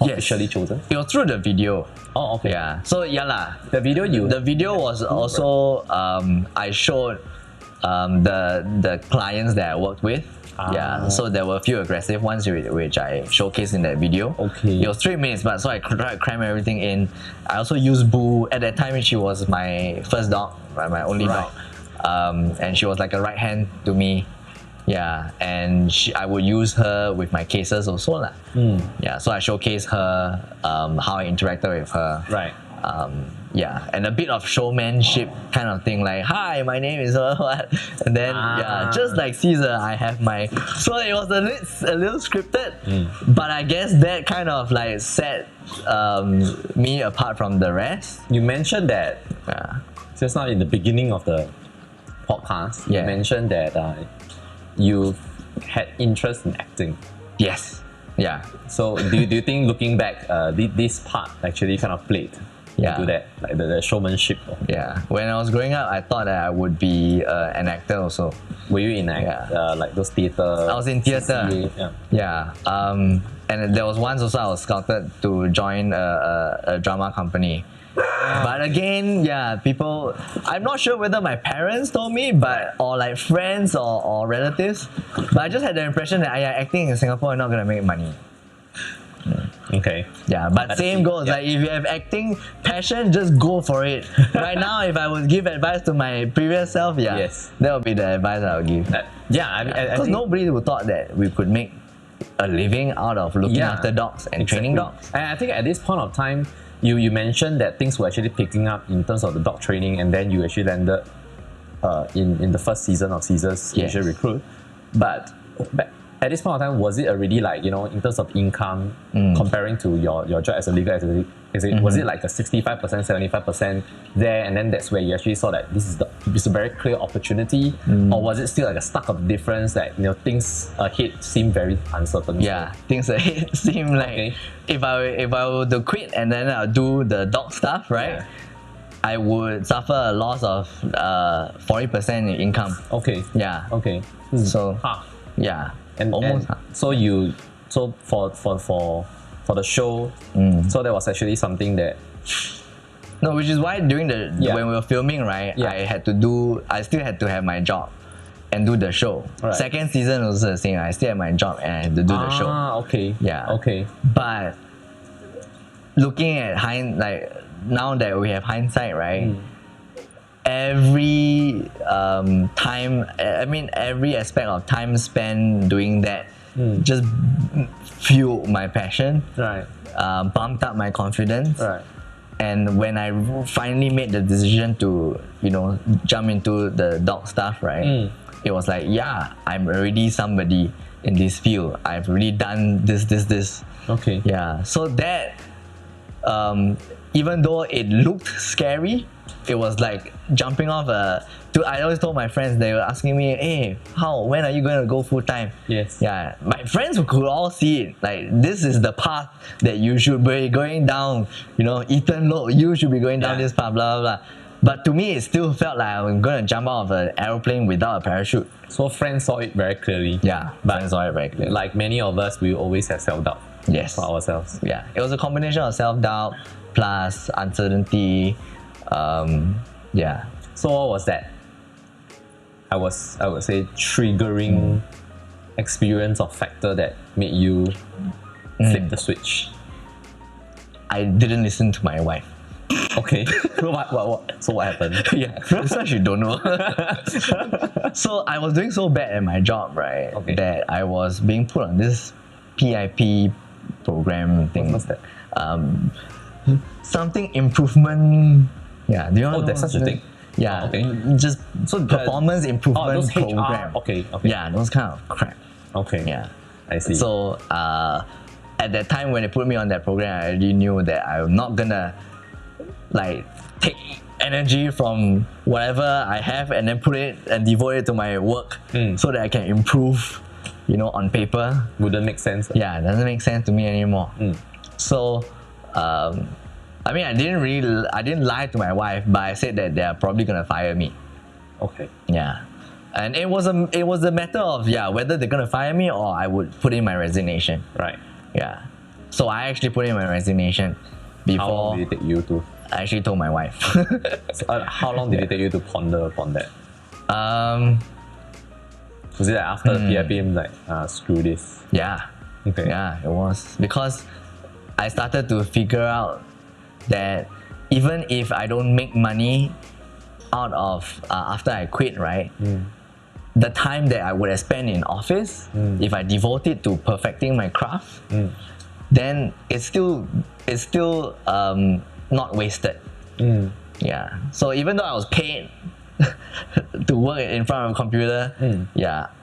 officially chosen? It was through the video. Oh, okay. Yeah. So The video the video was also I showed the clients that I worked with. Yeah, so there were a few aggressive ones which I showcased in that video. Okay. It was 3 minutes, but so I tried to cram everything in. I also used Boo. At that time, she was my first dog, my only dog. And she was like a right hand to me. Yeah, and I would use her with my cases also lah. Yeah, so I showcased her, how I interacted with her. Right. Yeah, and a bit of showmanship kind of thing, like, hi, my name is what, and then just like Cesar, I have my. So it was a little scripted, but I guess that kind of like set me apart from the rest. You mentioned that just now in the beginning of the podcast, you mentioned that you had interest in acting. Yes. Yeah. So do you think looking back, this part actually kind of played into that, like the showmanship? Yeah. When I was growing up, I thought that I would be an actor also. Were you in like those theatre? I was in theatre. CCA? Yeah. And there was once also I was scouted to join a drama company. But again, people, I'm not sure whether my parents told me, or like friends or relatives, but I just had the impression that acting in Singapore is not gonna make money. Okay. Yeah, but same goes. Like if you have acting passion, just go for it. Right now, if I would give advice to my previous self, that would be the advice I would give. I mean, Because nobody would thought that we could make a living out of looking after dogs and training dogs. And I think at this point of time, you mentioned that things were actually picking up in terms of the dog training, and then you actually landed in the first season of Cesar's Asia Recruit. But at this point of time, was it already like, in terms of income, comparing to your job as a legal executive, was it like a 65%, 75% there, and then that's where you actually saw that this is a very clear opportunity, or was it still like a stark of difference that things ahead seem very uncertain? Yeah, things ahead seem like if I were to quit and then I'll do the dog stuff, right? I would suffer a loss of 40% in income. Okay. Yeah. Okay. So yeah. And almost. So for the show, so that was actually something that. No, which is why during when we were filming, right, I still had to have my job and do the show. Right. Second season was the same. I still had my job and I had to do the show. Okay. Yeah. Okay. But looking at now that we have hindsight, right? Every every aspect of time spent doing that just fueled my passion, Right. Bumped up my confidence. Right. And when I finally made the decision to, jump into the dog stuff, right? it was like, yeah, I'm already somebody in this field. I've already done this. Okay. Yeah. So that, even though it looked scary, it was like jumping off I always told my friends, they were asking me, hey, when are you going to go full time? Yes. Yeah, my friends could all see it. Like, this is the path that you should be going down. Ethan, look, you should be going down this path, blah, blah, blah. But to me, it still felt like I'm going to jump out of an aeroplane without a parachute. So friends saw it very clearly. Yeah, friends saw it very clearly. Like many of us, we always have self-doubt. Yes. For ourselves. Yeah, it was a combination of self-doubt plus uncertainty. Yeah. So what was that? I would say triggering experience or factor that made you flip the switch. I didn't listen to my wife. Okay. what? So what happened? Yeah, this one you don't know. So I was doing so bad at my job, right? Okay. That I was being put on this PIP program thing. What's that? Something improvement. Yeah, do you know? Oh, there's such a thing. Yeah, Oh, okay. just So performance improvement those program. HR. Okay. Yeah, those kind of crap. Okay. Yeah. I see. So at that time when they put me on that program, I already knew that I'm not gonna like take energy from whatever I have and then put it and devote it to my work so that I can improve, on paper. Wouldn't make sense. Yeah, it doesn't make sense to me anymore. So, I didn't lie to my wife, but I said that they are probably gonna fire me. Okay. Yeah. And it was a matter of whether they're gonna fire me or I would put in my resignation. Right. Yeah. So I actually put in my resignation before. How long did it take you to? I actually told my wife. How long did it take you to ponder upon that? Was it like after the PIP, like, screw this? Yeah. Okay. Yeah, it was. Because I started to figure out that even if I don't make money out of after I quit, right? The time that I would have spent in office, if I devote it to perfecting my craft, then it's still not wasted. Yeah. So even though I was paid to work in front of a computer,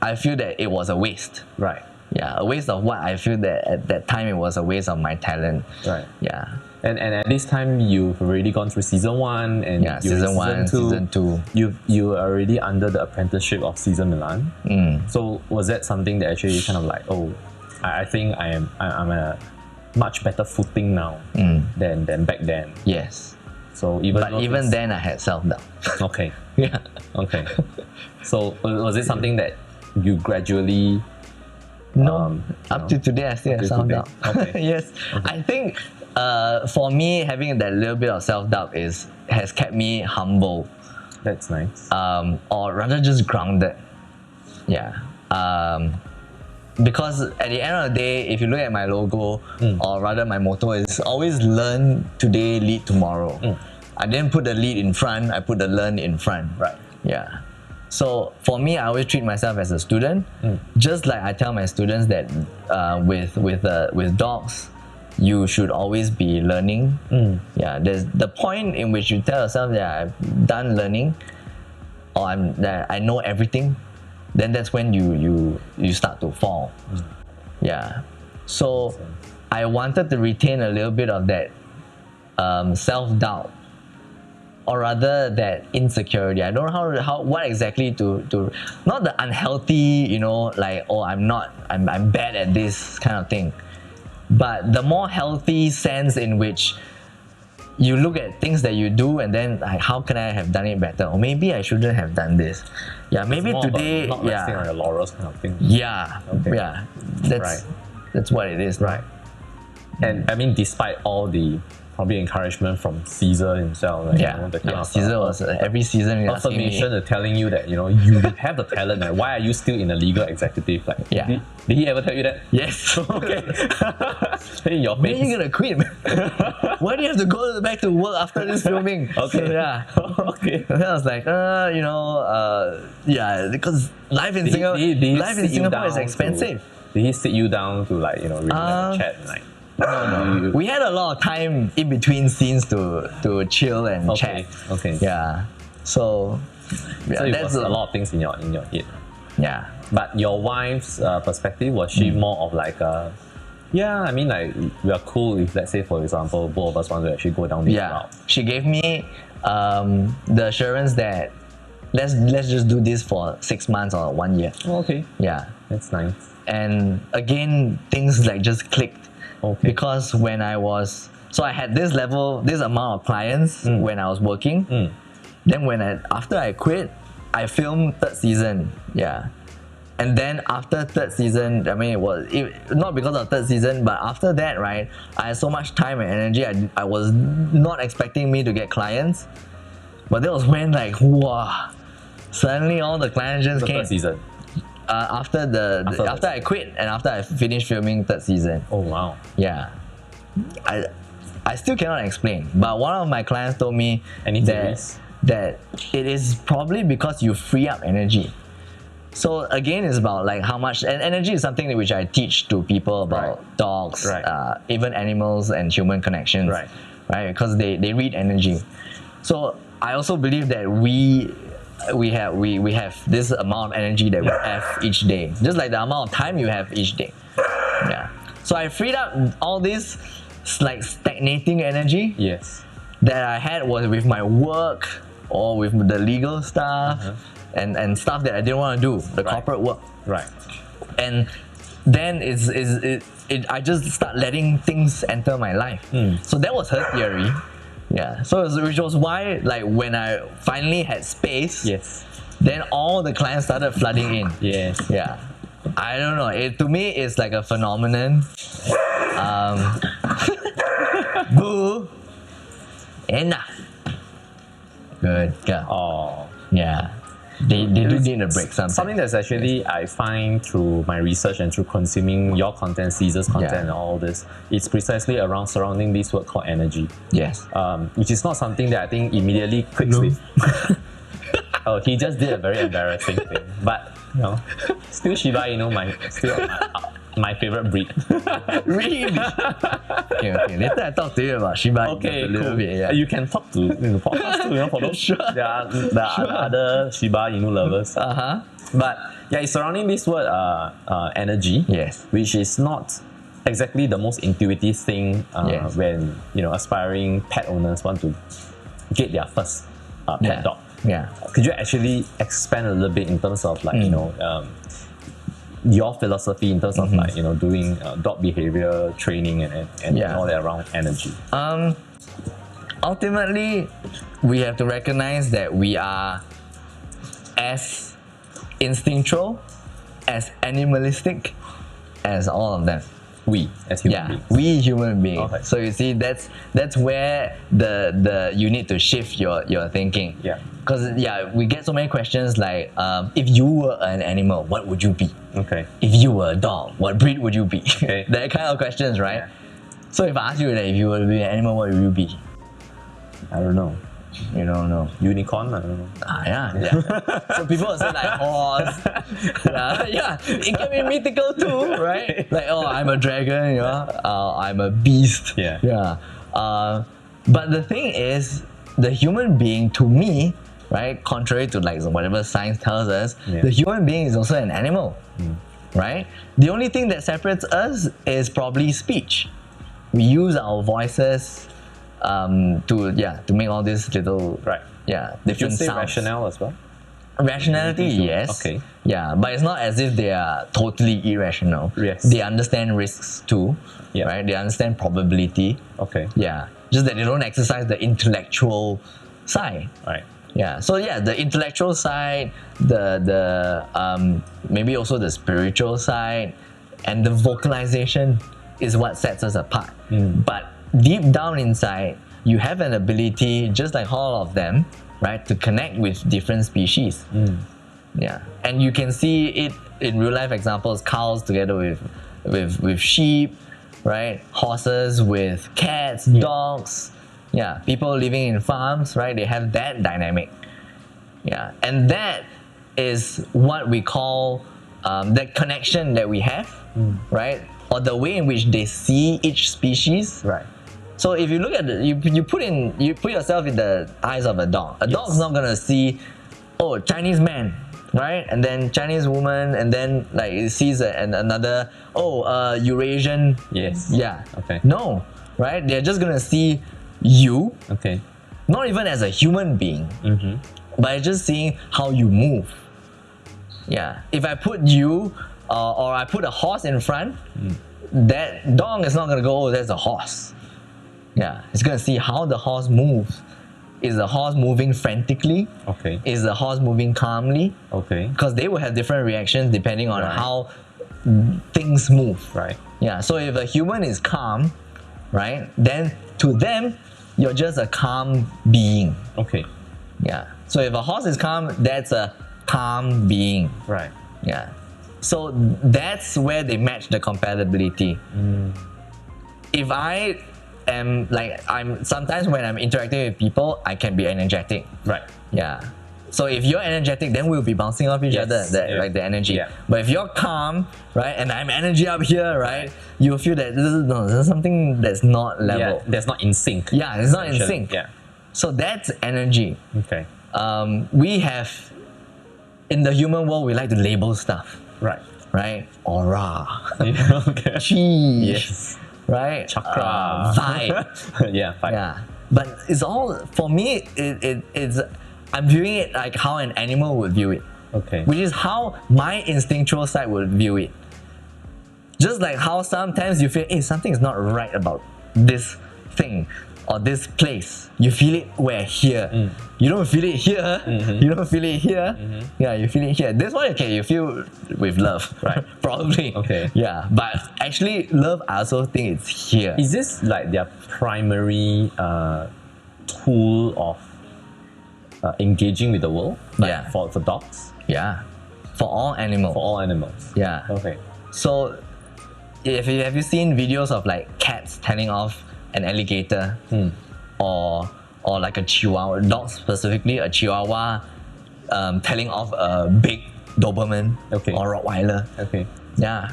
I feel that it was a waste. Right. Yeah, a waste of what I feel that at that time it was a waste of my talent. Right. Yeah. And at this time you've already gone through season 1 and Yeah, season 1, season 2. You are already under the apprenticeship of Cesar Milan. So was that something that actually kind of like, I think I'm a much better footing now than back then. Yes. So even then I had self-doubt. Okay. Yeah. Okay. So was it something that you gradually No, up to today I still have to self-doubt. today? Okay. Yes. I think for me, having that little bit of self-doubt has kept me humble, That's nice. or rather just grounded. Yeah. Because at the end of the day, if you look at my logo, or rather my motto is always learn today, lead tomorrow. I didn't put the lead in front, I put the learn in front. Right. Yeah. So for me, I always treat myself as a student, just like I tell my students that with dogs, you should always be learning. Yeah, there's the point in which you tell yourself that I've done learning, or that I know everything. Then that's when you start to fall. Yeah. So I wanted to retain a little bit of that self-doubt, or rather that insecurity. I don't know what exactly to not the unhealthy, like, I'm bad at this kind of thing, but the more healthy sense in which you look at things that you do and then like, how can I have done it better, or maybe I shouldn't have done this. Yeah, maybe More today. about not resting on your laurels kind of thing. Yeah. Okay. Yeah. Right. That's what it is. Right. And I mean, despite all the probably encouragement from Cesar himself, like, Yeah. the kind of Cesar was every season he asking me. affirmation telling you that you have the talent. Like, why are you still in a legal executive? Like, Yeah. Did he ever tell you that? Yes. Okay. In your When are you face. gonna quit, man? Why do you have to go back to work after this filming? Okay. So, yeah. Okay. And then I was like, because life in Did he Singapore is expensive. Did he sit you down to like really have a chat and like? No. We had a lot of time in between scenes to chill and Okay. chat. Okay. Yeah. So, So it that's was a lot of things in your head. Yeah. But your wife's perspective, was she more of like a, yeah, I mean, like, we are cool if, let's say, for example, both of us want to actually go down this Yeah. route. She gave me the assurance that let's just do this for 6 months or 1 year. Oh, okay. Yeah. That's nice. And again, things like just clicked. Okay. Because when I had this amount of clients when I was working. Then after I quit, I filmed third season. Yeah. And then after third season, I mean, not because of third season, but after that, right, I had so much time and energy. I was not expecting me to get clients. But that was when, like, wow, suddenly all the clients just came. Third season. After I quit and after I finished filming third season. Oh, wow. Yeah. I still cannot explain, but one of my clients told me that it is probably because you free up energy. So again, it's about like how much, and energy is something which I teach to people about dogs, even animals and human connections, right? Because they read energy. So I also believe that we have this amount of energy that we have each day, just like the amount of time you have each day. Yeah. So I freed up all this like stagnating energy that I had was with my work or with the legal stuff and stuff that I didn't want to do, the corporate work. Right. And then I just start letting things enter my life. So that was her theory. Yeah. So which was why, like, when I finally had space, then all the clients started flooding in. Yeah. I don't know. To me, it's like a phenomenon. Boo. Enough. Good girl. Oh. Yeah. They do need a break sometimes. Something that's actually I find through my research and through consuming your content, Cesar's content and all this, it's precisely around surrounding this word called energy. Yes. Which is not something that I think immediately clicks with. Oh, he just did a very embarrassing thing. But, you know, still Shiba Inu, my favorite breed. Really? Okay. Later I talk to you about Shiba Inu a little bit. Yeah. You can talk to the podcast too, for those. There are other Shiba Inu lovers. But yeah, it's surrounding this word energy. Which is not exactly the most intuitive thing when aspiring pet owners want to get their first pet dog. Could you actually expand a little bit in terms of like your philosophy in terms of like doing dog behavior training and all that around energy? Ultimately, we have to recognize that we are as instinctual, as animalistic as all of them. We as human beings. We human beings. Okay. So you see, that's where you need to shift your thinking. Because we get so many questions like, if you were an animal, what would you be? If you were a dog, what breed would you be? That kind of questions, right? So if I ask you that if you were to be an animal, what would you be? I don't know. You don't know. Unicorn? I don't know. So people will say like horse. It can be mythical too, right? Like, oh, I'm a dragon, I'm a beast. But the thing is, the human being, to me, right, contrary to like whatever science tells us, the human being is also an animal, right? The only thing that separates us is probably speech. We use our voices to make all these little different sounds. Rationale as well? Rationality, yes. But it's not as if they are totally irrational. They understand risks too, right? They understand probability. Just that they don't exercise the intellectual side. So the intellectual side, the maybe also the spiritual side, and the vocalization is what sets us apart. But deep down inside, you have an ability, just like all of them, right, to connect with different species. And you can see it in real life examples: cows together with sheep, right? Horses with cats, dogs. People living in farms, right? They have that dynamic. And that is what we call that connection that we have, right? Or the way in which they see each species. So if you look at you put yourself in the eyes of a dog. A dog's not gonna see, oh, Chinese man, right? And then Chinese woman, and then like it sees another, Eurasian. Yes. Yeah. Okay. No, right? They're just gonna see you, Okay. not even as a human being, but just seeing how you move. Yeah. If I put you, or I put a horse in front, that dog is not gonna go, oh, there's a horse. Yeah. It's gonna see how the horse moves. Is the horse moving frantically? Okay. Is the horse moving calmly? Okay. Because they will have different reactions depending on Right. how things move. Right. Yeah. So if a human is calm, right, then to them, you're just a calm being. Okay. Yeah. So if a horse is calm, that's a calm being. Right. Yeah. So that's where they match the compatibility. If I am sometimes when I'm interacting with people, I can be energetic. Right. Yeah. So if you're energetic, then we'll be bouncing off each Yes. other, Yeah. like the energy. Yeah. But if you're calm, right, and I'm energy up here, right, you'll feel that this is something that's not level. Yeah. That's not in sync. Yeah, it's not in sync. Yeah. So that's energy. Okay. We have, in the human world, we like to label stuff, Right. right? Aura, Yeah. Okay. chi, Yes. right? Chakra. Vibe. Yeah. Fine. Yeah, but it's all, for me, it's, I'm viewing it like how an animal would view it, Okay. which is how my instinctual side would view it. Just like how sometimes you feel, hey, something is not right about this thing or this place. You feel it where? Here. You don't feel it here. You don't feel it here. Yeah, you feel it here. This one, okay, you feel with love, Right. Probably. Okay. Yeah, but actually, love, I also think it's here. Is this like their primary tool of engaging with the world? Like Yeah. For dogs? Yeah, for all animals. For all animals? Yeah. Okay. So, have you seen videos of like cats telling off an alligator, or like a chihuahua, dogs specifically, a chihuahua telling off a big Doberman, Okay. or Rottweiler? Okay. Yeah.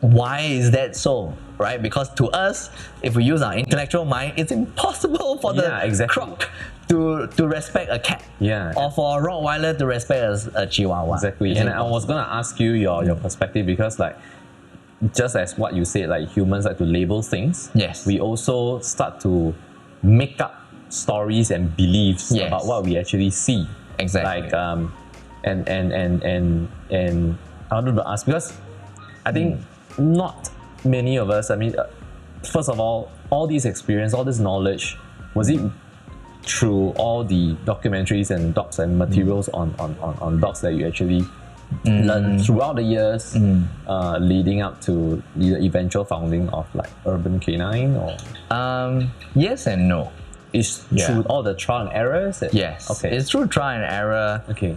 Why is that so? Right? Because to us, if we use our intellectual mind, it's impossible for the Yeah, exactly. croc to respect a cat. Yeah. Or for a Rottweiler to respect a chihuahua. Exactly. It's And I was gonna ask you your perspective, because like just as what you said, like humans like to label things. Yes. We also start to make up stories and beliefs Yes. about what we actually see. Exactly. Like and I wanted to ask, because I think not many of us, I mean, first of all these experience, all this knowledge, was it through all the documentaries and docs and materials on dogs that you actually learned throughout the years, leading up to the eventual founding of like Urban Canine, or Yes and no. is Yeah. through all the trial and errors? Yes. Okay. It's through trial and error. Okay.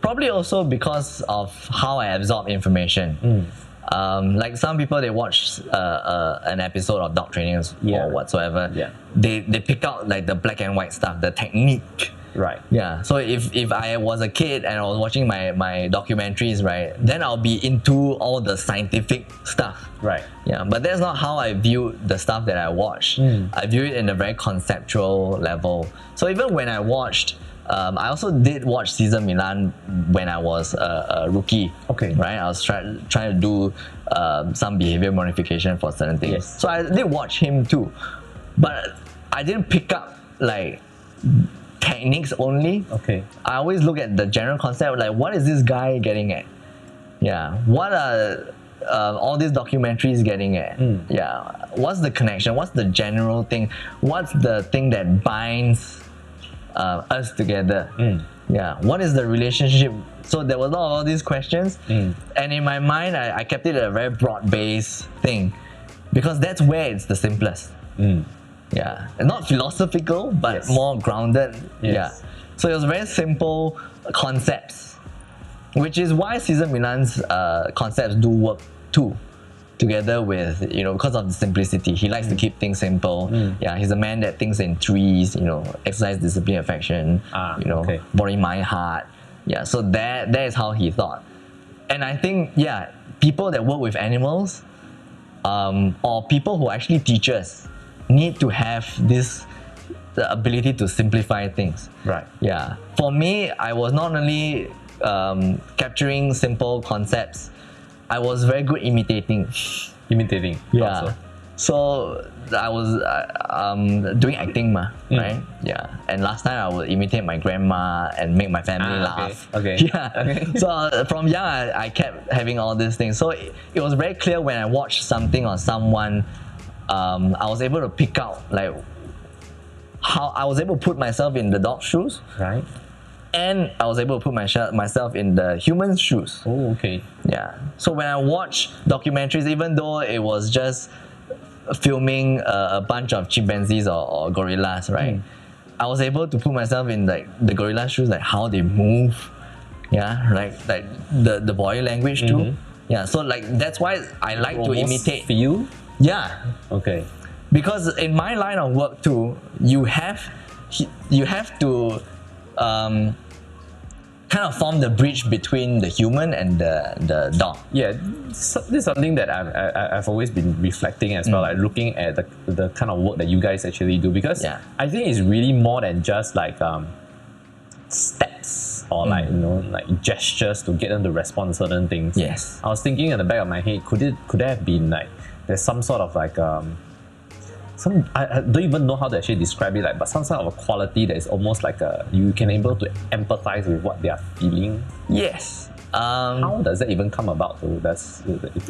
Probably also because of how I absorb information. Like some people, they watch an episode of dog training Yeah. or whatsoever. Yeah. They pick out like the black and white stuff, the technique. Right. Yeah. So if I was a kid and I was watching my documentaries, right, then I'll be into all the scientific stuff. Right. Yeah, but that's not how I view the stuff that I watch. I view it in a very conceptual level. So even when I watched, I also did watch Cesar Milan when I was a rookie. Okay. Right, I was trying to do some behavior modification for certain things. Yes. So I did watch him too, but I didn't pick up like techniques only. Okay. I always look at the general concept, like what is this guy getting at? Yeah, what are all these documentaries getting at? Yeah, what's the connection? What's the general thing? What's the thing that binds us together? Yeah, what is the relationship? So there was all these questions, and in my mind, I kept it a very broad-based thing, because that's where it's the simplest. Yeah, and not philosophical, but Yes. more grounded. Yes. Yeah, so it was very simple concepts, which is why Cesar Milan's concepts do work too, together with, because of the simplicity. He likes to keep things simple. Yeah, he's a man that thinks in threes. Exercise, discipline, affection. Okay. Body, mind, heart. Yeah, so that is how he thought. And I think, yeah, people that work with animals, or people who are actually teachers, need to have the ability to simplify things. Right. Yeah. For me, I was not only capturing simple concepts. I was very good imitating. Imitating. Yeah. Also. So I was doing acting, right? Yeah. And last time I would imitate my grandma and make my family laugh. Okay. Yeah. Okay. So from young, I kept having all these things. So it was very clear when I watched something or someone, I was able to pick out like how I was able to put myself in the dog's shoes, Right. and I was able to put myself in the human's shoes. Oh, okay. Yeah. So when I watch documentaries, even though it was just filming a bunch of chimpanzees or gorillas, right? I was able to put myself in like the gorilla shoes, like how they move. Yeah, like the body language too. Yeah. So like that's why I like to Almost imitate. feel. Yeah. Okay. Because in my line of work too, you have to kind of form the bridge between the human and the dog. Yeah, this is something that I've always been reflecting as well, like looking at the kind of work that you guys actually do, because Yeah. I think it's really more than just like steps or like like gestures to get them to respond to certain things. Yes. I was thinking in the back of my head, could there have been like there's some sort of like I don't even know how to actually describe it, like, but some sort of a quality that is almost like you can able to empathize with what they are feeling. Yes. How does that even come about? So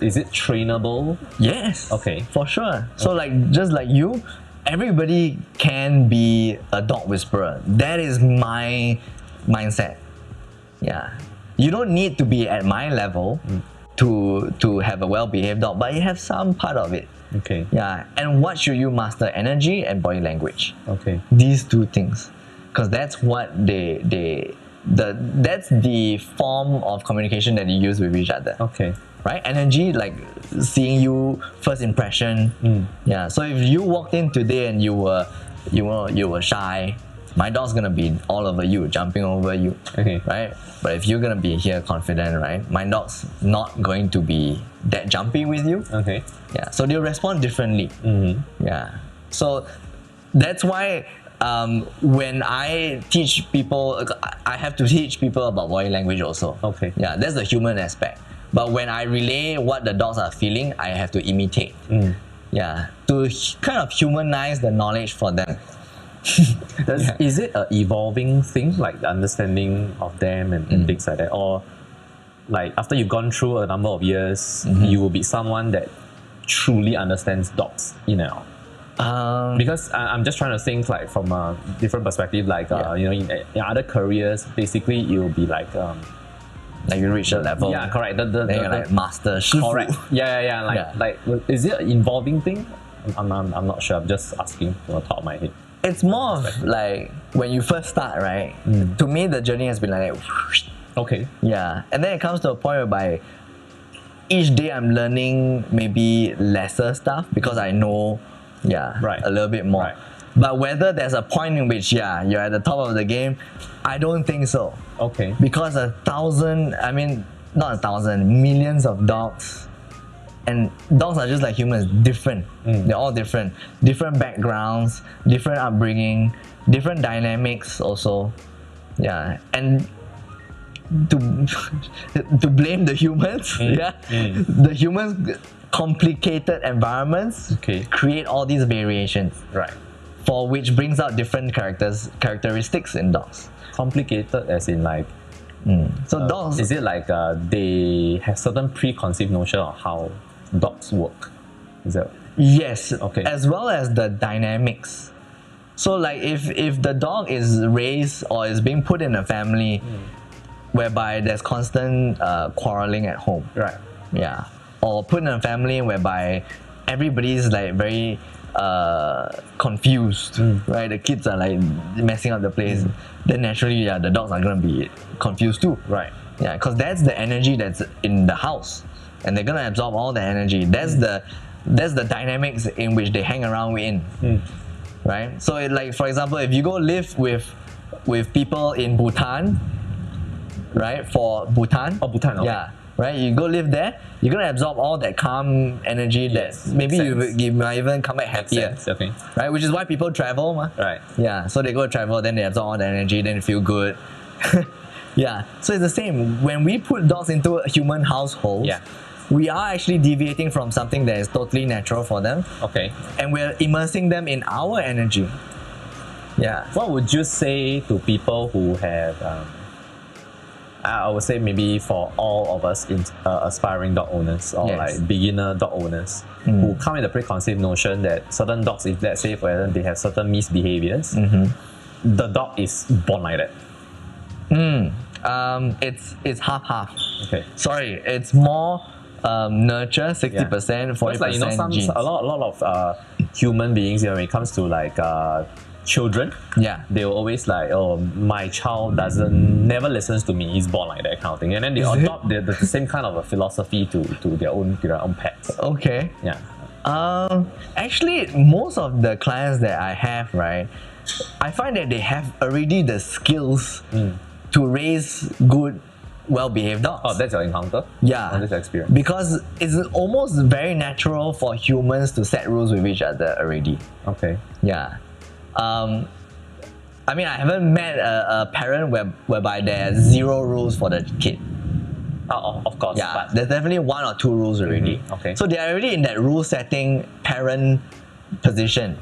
is it trainable? Yes. Okay. For sure. So like just like you, everybody can be a dog whisperer. That is my mindset. Yeah. You don't need to be at my level to have a well-behaved dog, but you have some part of it. Okay. Yeah. And what should you master? Energy and body language. Okay. These two things. Because that's what that's the form of communication that you use with each other. Okay. Right? Energy, like seeing you, first impression. Yeah. So if you walked in today and you were shy, my dog's gonna be all over you, jumping over you. Okay. Right? But if you're gonna be here confident, right? My dog's not going to be that jumpy with you. Okay. Yeah. So they'll respond differently. Yeah. So that's why when I teach people, I have to teach people about body language also. Okay. Yeah, that's the human aspect. But when I relay what the dogs are feeling, I have to imitate. Yeah, to kind of humanize the knowledge for them. Is it an evolving thing, like the understanding of them and things like that, or like after you've gone through a number of years, you will be someone that truly understands dogs in and out? Because I'm just trying to think like from a different perspective, like in other careers, basically you'll be like you reach a level. yeah, correct. Then you're like master, 师傅. Correct. Yeah. Like is it an evolving thing? I'm not sure. I'm just asking from the top of my head. It's more of like when you first start, right? To me, the journey has been like, Okay. yeah, and then it comes to a point whereby each day I'm learning maybe lesser stuff because I know, a little bit more. Right. But whether there's a point in which, you're at the top of the game, I don't think so. Okay. Because millions of dogs, and dogs are just like humans, different. They're all different. Different backgrounds, different upbringing, different dynamics also. Yeah. And to blame the humans, the humans complicated environments create all these variations. Right. For which brings out different characteristics in dogs. Complicated as in like So dogs, is it like they have certain preconceived notion of how dogs work? Is that yes, Okay. as well as the dynamics. So like if the dog is raised or is being put in a family whereby there's constant quarreling at home, right? yeah, or put in a family whereby everybody's like very confused, right? The kids are like messing up the place, then naturally the dogs are gonna be confused too, Right. yeah, because that's the energy that's in the house and they're gonna absorb all the energy. That's the dynamics in which they hang around in, right? So like for example, if you go live with people in Bhutan, right? For Bhutan, Bhutan, okay. yeah, right? You go live there, you're gonna absorb all that calm energy Yes, that maybe makes sense. you might even come back happier, Sense, okay. right? Which is why people travel, Right. yeah. So they go travel, then they absorb all the energy, then they feel good. Yeah. So it's the same. When we put dogs into human households, Yeah. we are actually deviating from something that is totally natural for them, Okay. and we're immersing them in our energy. Yeah. What would you say to people who have, I would say maybe for all of us aspiring dog owners or Yes. like beginner dog owners who come with a preconceived notion that certain dogs, if let's say for example they have certain misbehaviors, the dog is born like that. It's half. Okay. Sorry, it's more nurture 60%, 40% Because like, you know, genes. a lot of human beings, you know, when it comes to like children, Yeah. they will always like, oh, my child never listens to me, he's born like that kind of thing, and then they adopt the same kind of a philosophy to their own pets. Okay. Yeah. Actually, most of the clients that I have, right, I find that they have already the skills to raise good, well-behaved dogs. Oh, that's your encounter? Yeah. Oh, that's your experience. Because it's almost very natural for humans to set rules with each other already. Okay. Yeah. I mean, I haven't met a parent whereby there's 0 rules for the kid. Of course. Yeah, But there's definitely 1 or 2 rules already. Okay. So they're already in that rule-setting parent position.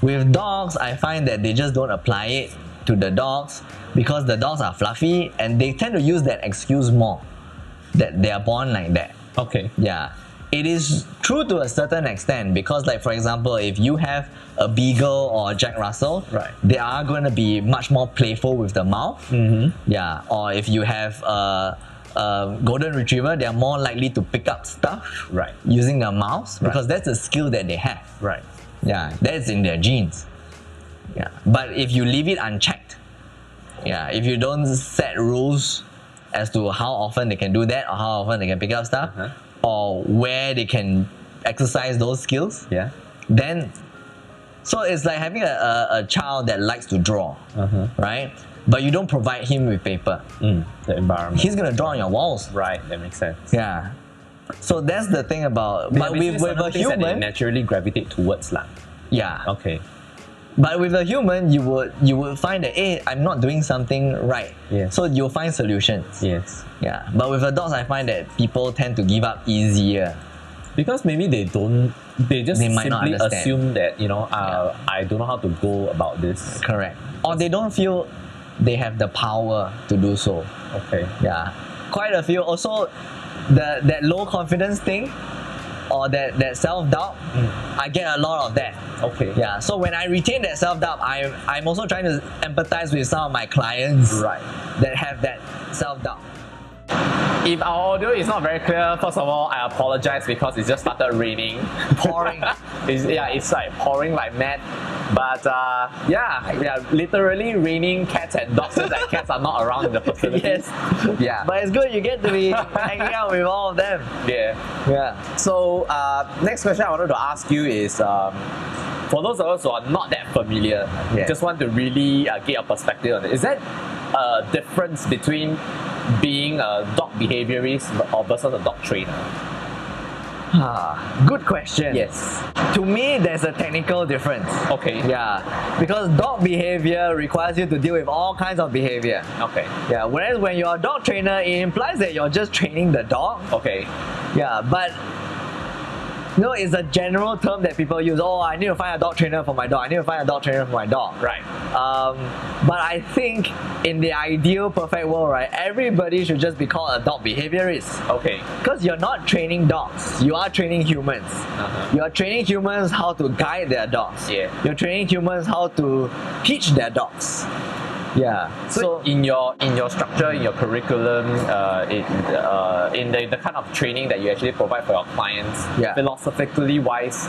With dogs, I find that they just don't apply it to the dogs because the dogs are fluffy and they tend to use that excuse more, that they are born like that. okay. Yeah. It is true to a certain extent because, like, for example, if you have a Beagle or a Jack Russell, Right. they are going to be much more playful with the mouth. Yeah. Or if you have a Golden Retriever, they are more likely to pick up stuff Right. using their mouths because that's a skill that they have. Right. Yeah, that's in their genes. Yeah. But if you leave it unchecked, yeah, if you don't set rules as to how often they can do that or how often they can pick up stuff, or where they can exercise those skills, Yeah. then so it's like having a child that likes to draw, right? But you don't provide him with paper. The environment. He's gonna draw on your walls. Right. That makes sense. Yeah. So that's the thing about. But with a they human, naturally gravitate towards lah. yeah. Okay. But with a human, you would find that, hey, I'm not doing something right. Yes. So you'll find solutions. Yes. Yeah. But with the dogs, I find that people tend to give up easier. Because maybe they just They might not simply understand. assume that, you know, I don't know how to go about this. Correct. Or they don't feel they have the power to do so. Okay. Yeah. Quite a few. Also, that low confidence thing or that self-doubt, I get a lot of that. Okay. Yeah. So when I retain that self-doubt, I'm also trying to empathize with some of my clients Right. that have that self-doubt. If our audio is not very clear, first of all, I apologize because it just started raining. Pouring. It's like pouring like mad. But yeah, literally raining cats and dogs since that cats are not around in the facility. Yes. Yeah. But it's good you get to be hanging out with all of them. Yeah. Yeah. So next question I wanted to ask you is, for those of us who are not that familiar, Yeah. just want to really get your perspective on it. Is there a difference between being a dog behaviorist or versus a dog trainer? Good question. Yes. To me, there's a technical difference. Okay. Yeah, because dog behavior requires you to deal with all kinds of behavior. Okay. Yeah, whereas when you're a dog trainer, it implies that you're just training the dog. Okay. Yeah, but it's a general term that people use. Oh, I need to find a dog trainer for my dog. I need to find a dog trainer for my dog. Right. But I think in the ideal perfect world, right, everybody should just be called a dog behaviorist. Okay. Because you're not training dogs, you are training humans. You are training humans how to guide their dogs. Yeah. You're training humans how to teach their dogs. Yeah. So in your structure, in your curriculum, in the kind of training that you actually provide for your clients, Yeah. philosophically wise,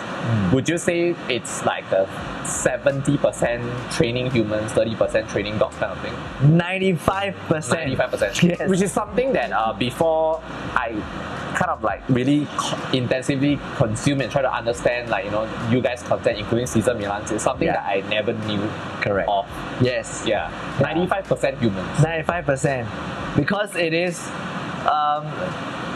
would you say it's like a 70% training humans, 30% training dogs kind of thing? 95%. 95%. Yes. Which is something that before I kind of like really intensively consume and try to understand, like, you know, you guys' content, including Cesar Milan's, is something Yeah. that I never knew Correct. of. Yes. Yeah. 95% humans. 95%. Because it is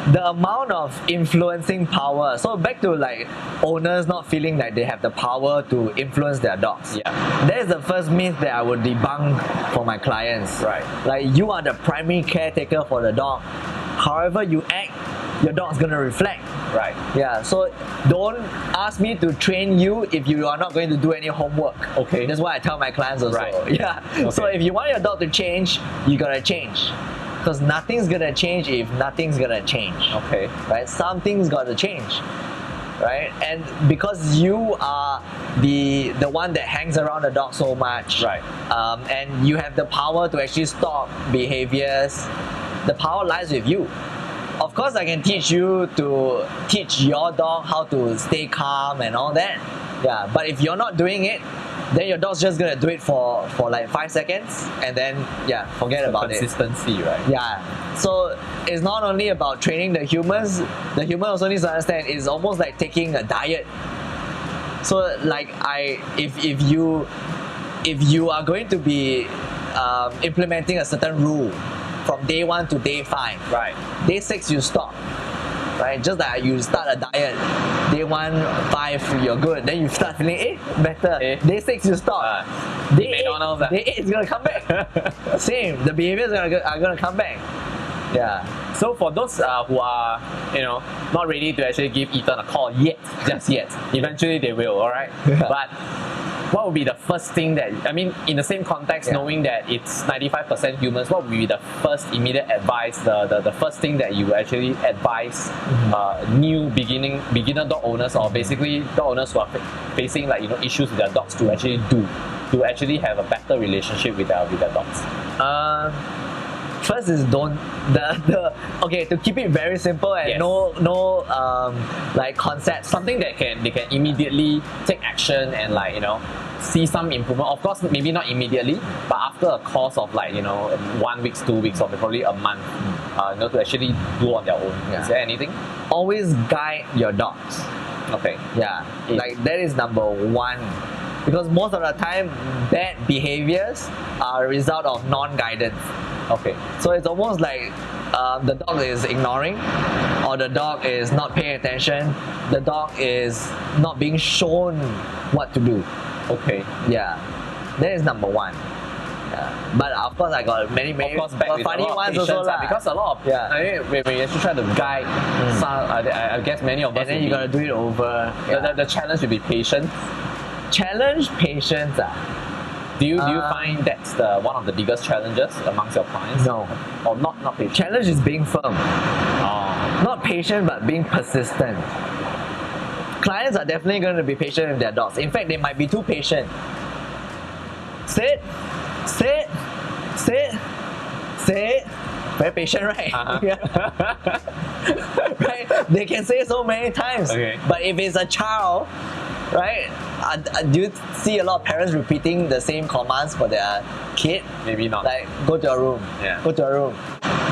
the amount of influencing power. So back to like owners not feeling like they have the power to influence their dogs. Yeah. That is the first myth that I would debunk for my clients. Right. Like you are the primary caretaker for the dog. However you act, your dog's gonna reflect. Right. Yeah, so don't ask me to train you if you are not going to do any homework. Okay. That's what I tell my clients also. Right. Yeah. Okay. So if you want your dog to change, you gotta change. Because nothing's gonna change if nothing's gonna change. Okay. Right? Something's gotta change. Right? And because you are the one that hangs around the dog so much, Right. And you have the power to actually stop behaviors, the power lies with you. Of course, I can teach you to teach your dog how to stay calm and all that. Yeah, but if you're not doing it, then your dog's just gonna do it for like 5 seconds and then forget about it. Consistency, right? Yeah. So it's not only about training the humans, the human also needs to understand it's almost like taking a diet. So like if you are going to be implementing a certain rule from day 1 to day 5. Right. Day 6 you stop. Right? Just like you start a diet. Day 1, 5 you're good. Then you start feeling better. Day 6 you stop. Day McDonald's. 8, day 8 is gonna come back. Same. The behaviors are gonna come back. Yeah. So for those who are, not ready to actually give Ethan a call just yet, eventually they will, alright? But what would be the first thing that, in the same context, knowing that it's 95% humans, what would be the first immediate advice, the first thing that you actually advise new beginner dog owners, or basically dog owners who are facing issues with their dogs to actually do, to actually have a better relationship with their dogs? First is to keep it very simple and no concepts. Something that they can immediately take action and see some improvement. Of course, maybe not immediately, but after a course of 1 week, 2 weeks, or probably a month, to actually do on their own. Yeah. Is there anything? Always guide your dogs. Okay. Yeah. That is number 1. Because most of the time, bad behaviors are a result of non-guidance. Okay. So it's almost like the dog is ignoring, or the dog is not paying attention, the dog is not being shown what to do. Okay. Yeah. That is number 1. Yeah. But of course, I got many Of course, back with funny a lot of ones patience, also lah. because a lot of when we actually try to guide some, I guess many of us, And then you gotta do it over. the challenge will be patience. Challenge patience. Do you find that's one of the biggest challenges amongst your clients? No. Or not patient? Challenge is being firm. Oh. Not patient, but being persistent. Clients are definitely going to be patient with their dogs. In fact, they might be too patient. Sit. Very patient, right? Right? They can say so many times. Okay. But if it's a child, right? Do you see a lot of parents repeating the same commands for their kid? Maybe not. Like, go to your room. Yeah. Go to your room.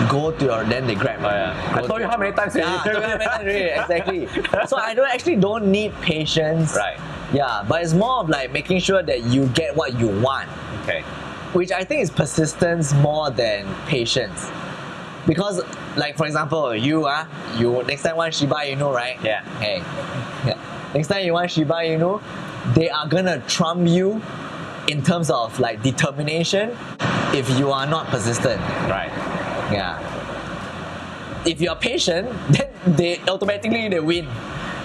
Go to your. Then they grab. I told you how many times Yeah, I told you how many times already. Exactly. So I don't need patience. Right. Yeah, but it's more of like making sure that you get what you want, Okay. which I think is persistence more than patience. Because, like for example, you next time want Shiba Inu, right? Yeah. Hey. Yeah. Next time you want Shiba Inu, they are gonna trump you in terms of like determination if you are not persistent. Right. Yeah. If you are patient, then they win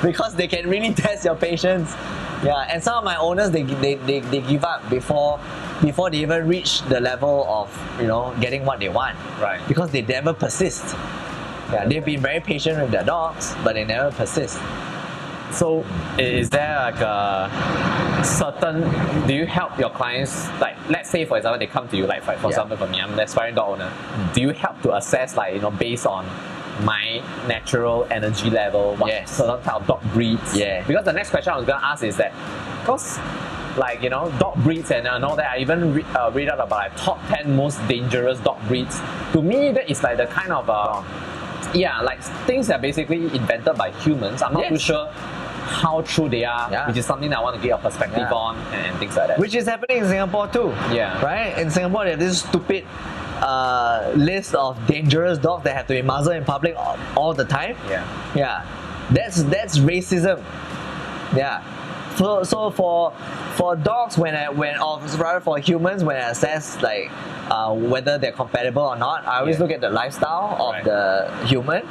because they can really test your patience. Yeah, and some of my owners they give up before they even reach the level of getting what they want. Right. Because they never persist. Yeah, they've been very patient with their dogs, but they never persist. So is there like a certain, do you help your clients, like let's say for example they come to you, like for example for me, I'm an aspiring dog owner, do you help to assess based on my natural energy level, what certain type of dog breeds? Yeah. Because the next question I was going to ask is that, because dog breeds and all that, I even read out about like top 10 most dangerous dog breeds. To me, that is like the kind of like things that are basically invented by humans. I'm not too sure how true they are, which is something that I want to get your perspective on and things like that. Which is happening in Singapore too. Yeah. Right? In Singapore, they have this stupid list of dangerous dogs that have to be muzzled in public all the time. Yeah, that's racism. Yeah. So for dogs, or rather for humans, when I assess like whether they're compatible or not, I always look at the lifestyle of the human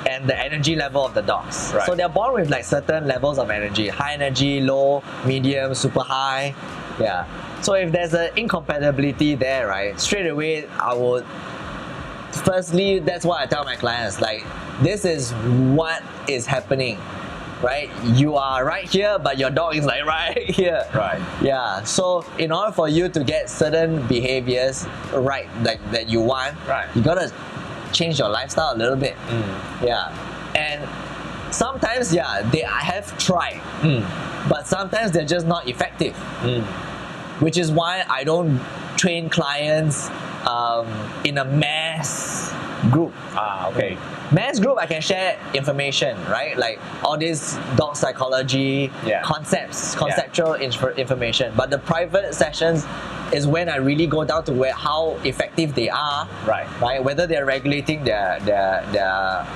and the energy level of the dogs. So they're born with like certain levels of energy: high energy, low, medium, super high. Yeah. So if there's an incompatibility there, right, straight away I would. Firstly, that's what I tell my clients. Like, this is what is happening. Right, you are right here, but your dog is like right here. Right. Yeah. So in order for you to get certain behaviors right, like that you want, you gotta change your lifestyle a little bit. Yeah. And sometimes, I have tried, but sometimes they're just not effective. Which is why I don't train clients in a mass group. Okay. Mass group, I can share information, right? Like all this dog psychology conceptual information. But the private sessions is when I really go down to how effective they are, right? Whether they're regulating their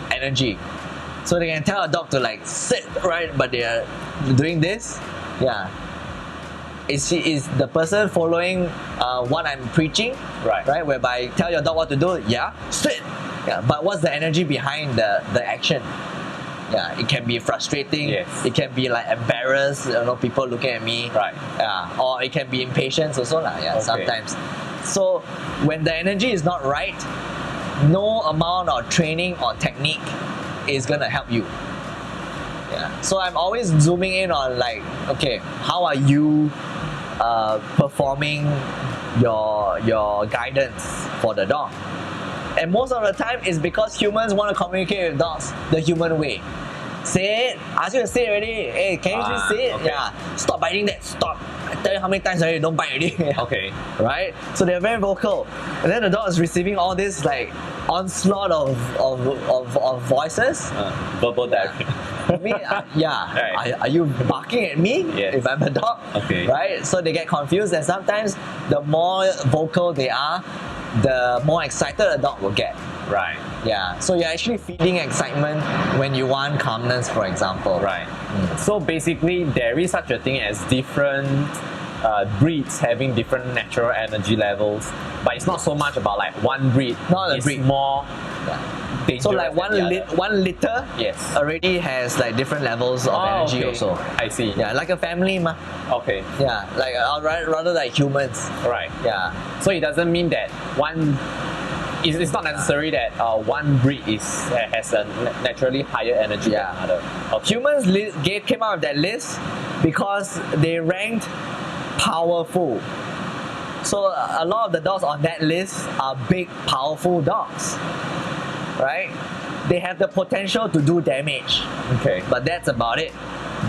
energy. So they can tell a dog to like sit, right? But they're doing this, Is the person following what I'm preaching, right? Whereby tell your dog what to do, sit. But what's the energy behind the action? It can be frustrating. It can be like embarrassed. People looking at me. Or it can be impatience also sometimes. So when the energy is not right, no amount of training or technique is gonna help you. So I'm always zooming in on like, okay, how are you performing your guidance for the dog? And most of the time it's because humans want to communicate with dogs the human way. Say it, ask you to say it already. Hey, can you please say it? Stop biting that, stop. I tell you how many times already, don't bite already. Right? So they're very vocal. And then the dog is receiving all this like onslaught of voices. Verbal diarrhea. Are you barking at me if I'm a dog? Right? So they get confused, and sometimes the more vocal they are, the more excited a dog will get. So you're actually feeding excitement when you want calmness, for example. So basically, there is such a thing as different breeds having different natural energy levels, but it's not so much about like one breed. It's more dangerous. So like one litter already has like different levels of energy also. I see. Like a family ma. Like rather like humans. So it doesn't mean that one. It's not necessary that one breed has a naturally higher energy than another. Humans came out of that list because they ranked powerful. So a lot of the dogs on that list are big, powerful dogs. Right? They have the potential to do damage. But that's about it.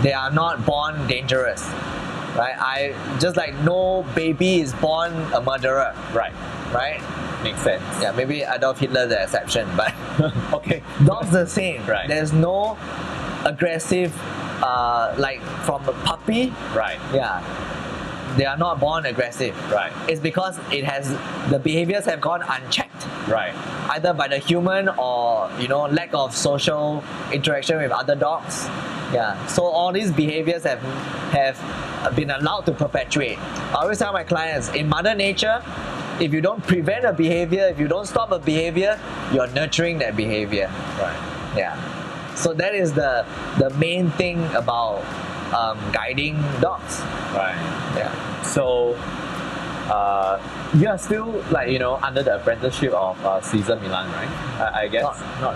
They are not born dangerous. Right? Just like no baby is born a murderer. Right? Makes sense. Maybe Adolf Hitler the exception, but dogs the same. There's no aggressive like from a puppy. They are not born aggressive. It's because the behaviors have gone unchecked. Either by the human or lack of social interaction with other dogs. So all these behaviors have been allowed to perpetuate. I always tell my clients, in Mother Nature, if you don't prevent a behavior, if you don't stop a behavior, you're nurturing that behavior. So that is the main thing about guiding dogs. So you are still like under the apprenticeship of Cesar Milan, right? I guess not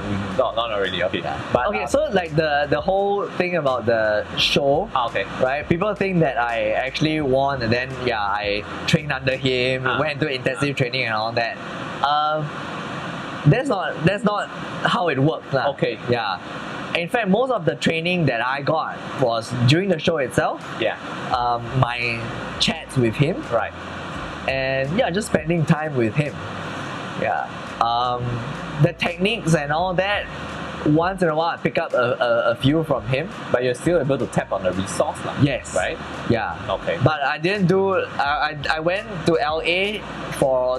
really. Not really. But so like the whole thing about the show, right? People think that I actually won, and then I trained under him, went into intensive training and all that. That's not how it works, In fact, most of the training that I got was during the show itself. My chats with him. And just spending time with him. The techniques and all that once in a while I pick up a few from him. But you're still able to tap on the resource lah. Yes. Right? Yeah. Okay. But I didn't do. I went to LA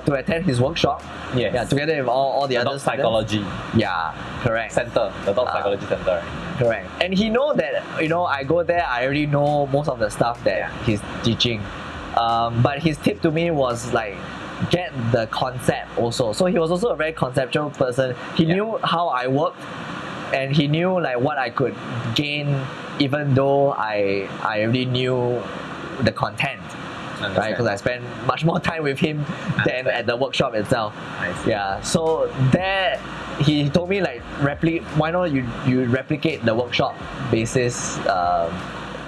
to attend his workshop. Yes. Yeah. Together with all the The other dog students. psychology Yeah. Correct. center, the dog psychology center, right? Correct. And he know that I go there. I already know most of the stuff that he's teaching. But his tip to me was like, get the concept also. So he was also a very conceptual person. He knew how I worked, and he knew like what I could gain, even though I already knew the content. Right, because I spent much more time with him than at the workshop itself. Yeah, so there he told me like, why not you replicate the workshop basis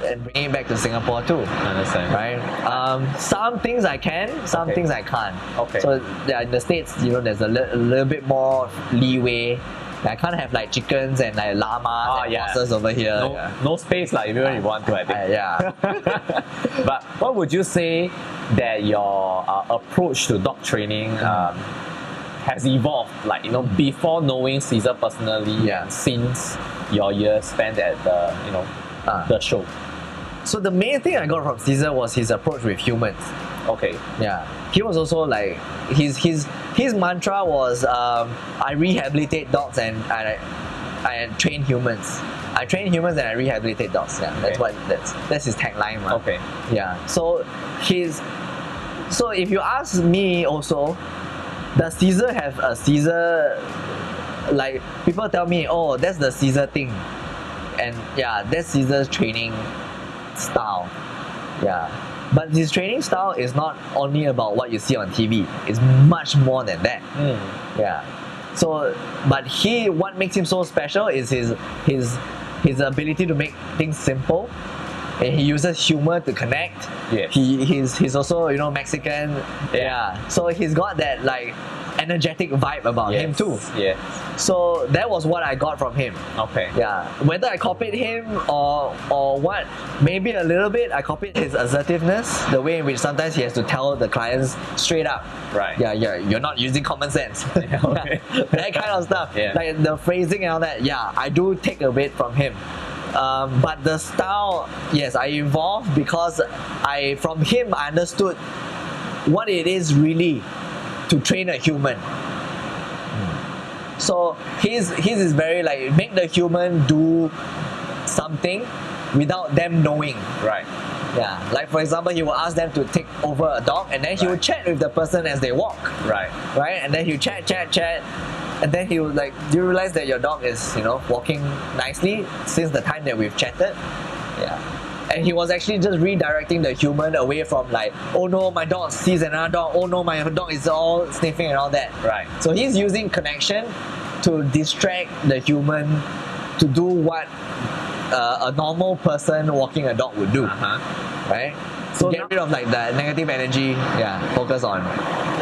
and bring it back to Singapore too. Understand. Right. Some things I can, some things I can't. Okay. So yeah, in the States, there's a little bit more leeway. I can't have like chickens and like llamas and horses over here. No space like even if you want to, I think. Yeah. But what would you say that your approach to dog training has evolved? Like, before knowing Cesar personally, and since your years spent at the show. So the main thing I got from Cesar was his approach with humans. Okay. Yeah. He was also like, his mantra was, I rehabilitate dogs and I train humans. I train humans and I rehabilitate dogs. Yeah, that's his tagline. Man. Okay. Yeah. So if you ask me also, does Cesar have a Cesar, like people tell me, oh, that's the Cesar thing. And yeah, that's Cesar's training style. Yeah. But his training style is not only about what you see on TV. It's much more than that. Yeah. So, but what makes him so special is his ability to make things simple. And he uses humor to connect. Yes. He's also Mexican. Yeah. So he's got that like energetic vibe about him too. Yes. So that was what I got from him. Okay. Yeah. Whether I copied him or what, maybe a little bit. I copied his assertiveness, the way in which sometimes he has to tell the clients straight up. Right. Yeah, you're not using common sense. Okay. That kind of stuff. Yeah. Like the phrasing and all that. Yeah, I do take a bit from him. But the style, yes, I evolved because from him I understood what it is really to train a human. So his is very like, make the human do something without them knowing. Right. Yeah. Like for example, he will ask them to take over a dog, and then he will chat with the person as they walk. Right. Right. And then he'll chat, and then he will like, do you realize that your dog is walking nicely since the time that we've chatted? Yeah. And he was actually just redirecting the human away from like, oh no, my dog sees another dog, oh no, my dog is all sniffing and all that. Right. So he's using connection to distract the human to do what a normal person walking a dog would do. Right? So get rid of like the negative energy, focus on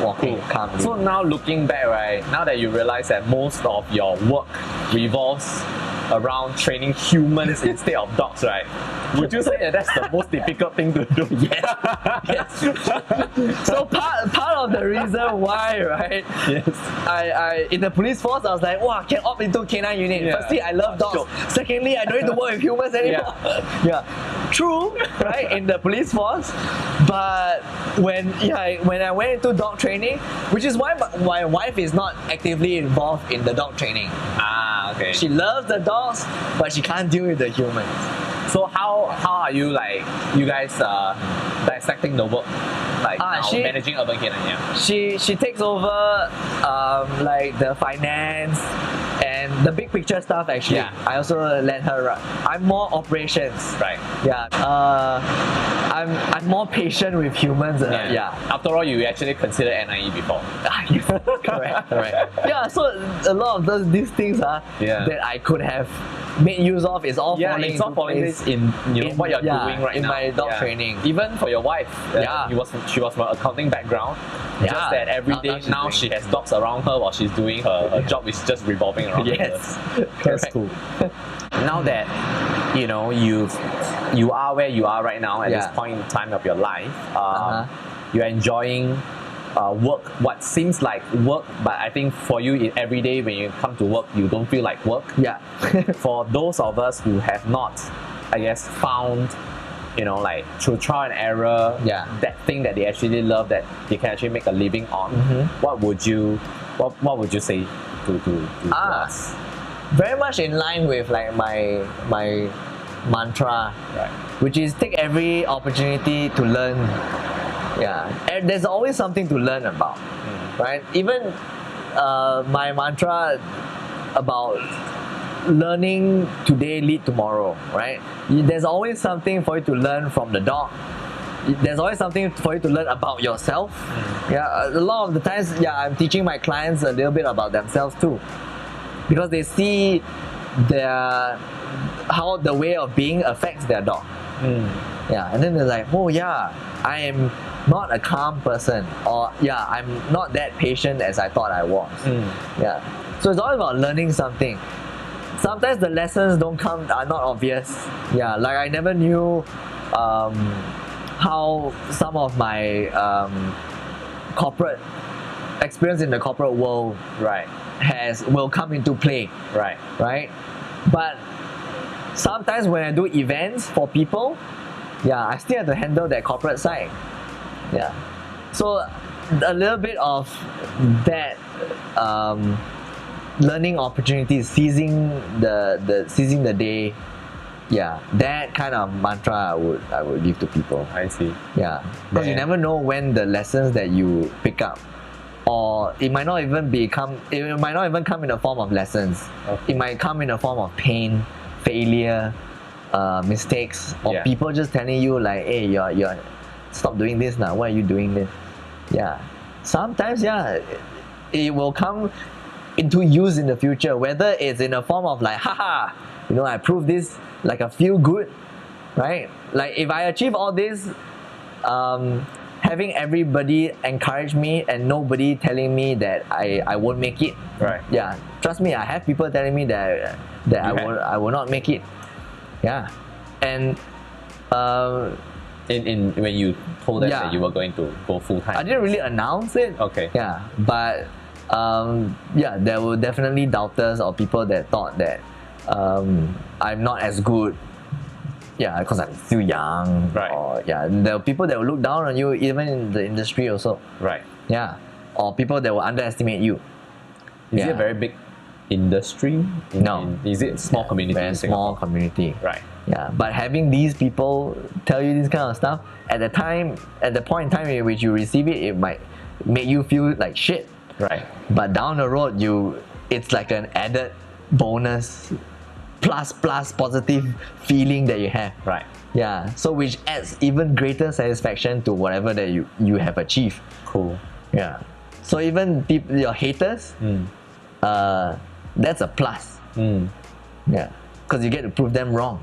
walking calmly. So now looking back, right, now that you realize that most of your work revolves around training humans instead of dogs, right? Would you say that that's the most difficult thing to do? Yes. So part of the reason why, right? Yes. I in the police force, I was like, wow, I can opt into K9 unit. Yeah. Firstly, I love dogs. Secondly, I don't need to work with humans anymore. True, right? In the police force, but when I went into dog training, which is why my wife is not actively involved in the dog training. Okay. She loves the dogs, but she can't deal with the humans. So how are you you guys dissecting the work now, managing urban K9? She takes over like the finance and the big picture stuff actually. Yeah. I also let her run. I'm more operations. Right. Yeah. I'm more patient with humans. After all, you actually considered NIE before. Correct. Yeah. So a lot of these things that I could have made use of is all falling into place in what you're doing right in now. my dog training. Even for your wife, she was from an accounting background. Just that every day now she has dogs around her while she's doing her job is just revolving around her. Yes. That's cool. Now that you are where you are right now at this point in time of your life, you're enjoying work, what seems like work, but I think for you every day when you come to work, you don't feel like work. Yeah. For those of us who have not, I guess, found, like through trial and error, that thing that they actually love, that they can actually make a living on, what would you say to us? Very much in line with like my mantra, Right. which is take every opportunity to learn. Yeah, and there's always something to learn about, right? Even my mantra about learning today lead tomorrow, right? There's always something for you to learn from the dog. There's always something for you to learn about yourself. Yeah, a lot of the times, I'm teaching my clients a little bit about themselves too, because they see how the way of being affects their dog. Yeah, and then they're like, oh yeah, I am not a calm person, or I'm not that patient as I thought I was. Yeah, so it's all about learning something. Sometimes the lessons are not obvious. Yeah, like I never knew how some of my corporate experience in the corporate world will come into play. Right. But sometimes when I do events for people, I still have to handle that corporate side. Yeah. So a little bit of that learning opportunities, seizing the day. Yeah, that kind of mantra I would give to people. I see. Yeah, because you never know when the lessons that you pick up, or it might not even come in the form of lessons. Okay. It might come in the form of pain, failure, mistakes, or people just telling you like, hey, you're stop doing this now. Why are you doing this? Yeah, sometimes it will come into use in the future, whether it's in a form of like, haha, I proved this, like a feel good, right? Like if I achieve all this, having everybody encourage me and nobody telling me that I won't make it. Right. Yeah, trust me, I have people telling me that I will not make it. Yeah, and when you told them that you were going to go full time, I didn't really announce it. Okay. Yeah, but there were definitely doubters or people that thought that I'm not as good. Yeah, because I'm still young. Right. Or there are people that will look down on you even in the industry also. Right. Yeah. Or people that will underestimate you. Is it a very big industry? No. Is it a small community? Very in small Singapore? community. Right. Yeah, but having these people tell you this kind of stuff at the point in time in which you receive it, it might make you feel like shit. Right. But down the road, it's like an added bonus, plus positive feeling that you have. Right. Yeah. So which adds even greater satisfaction to whatever that you have achieved. Cool. Yeah. So even your haters, that's a plus. Yeah. Because you get to prove them wrong.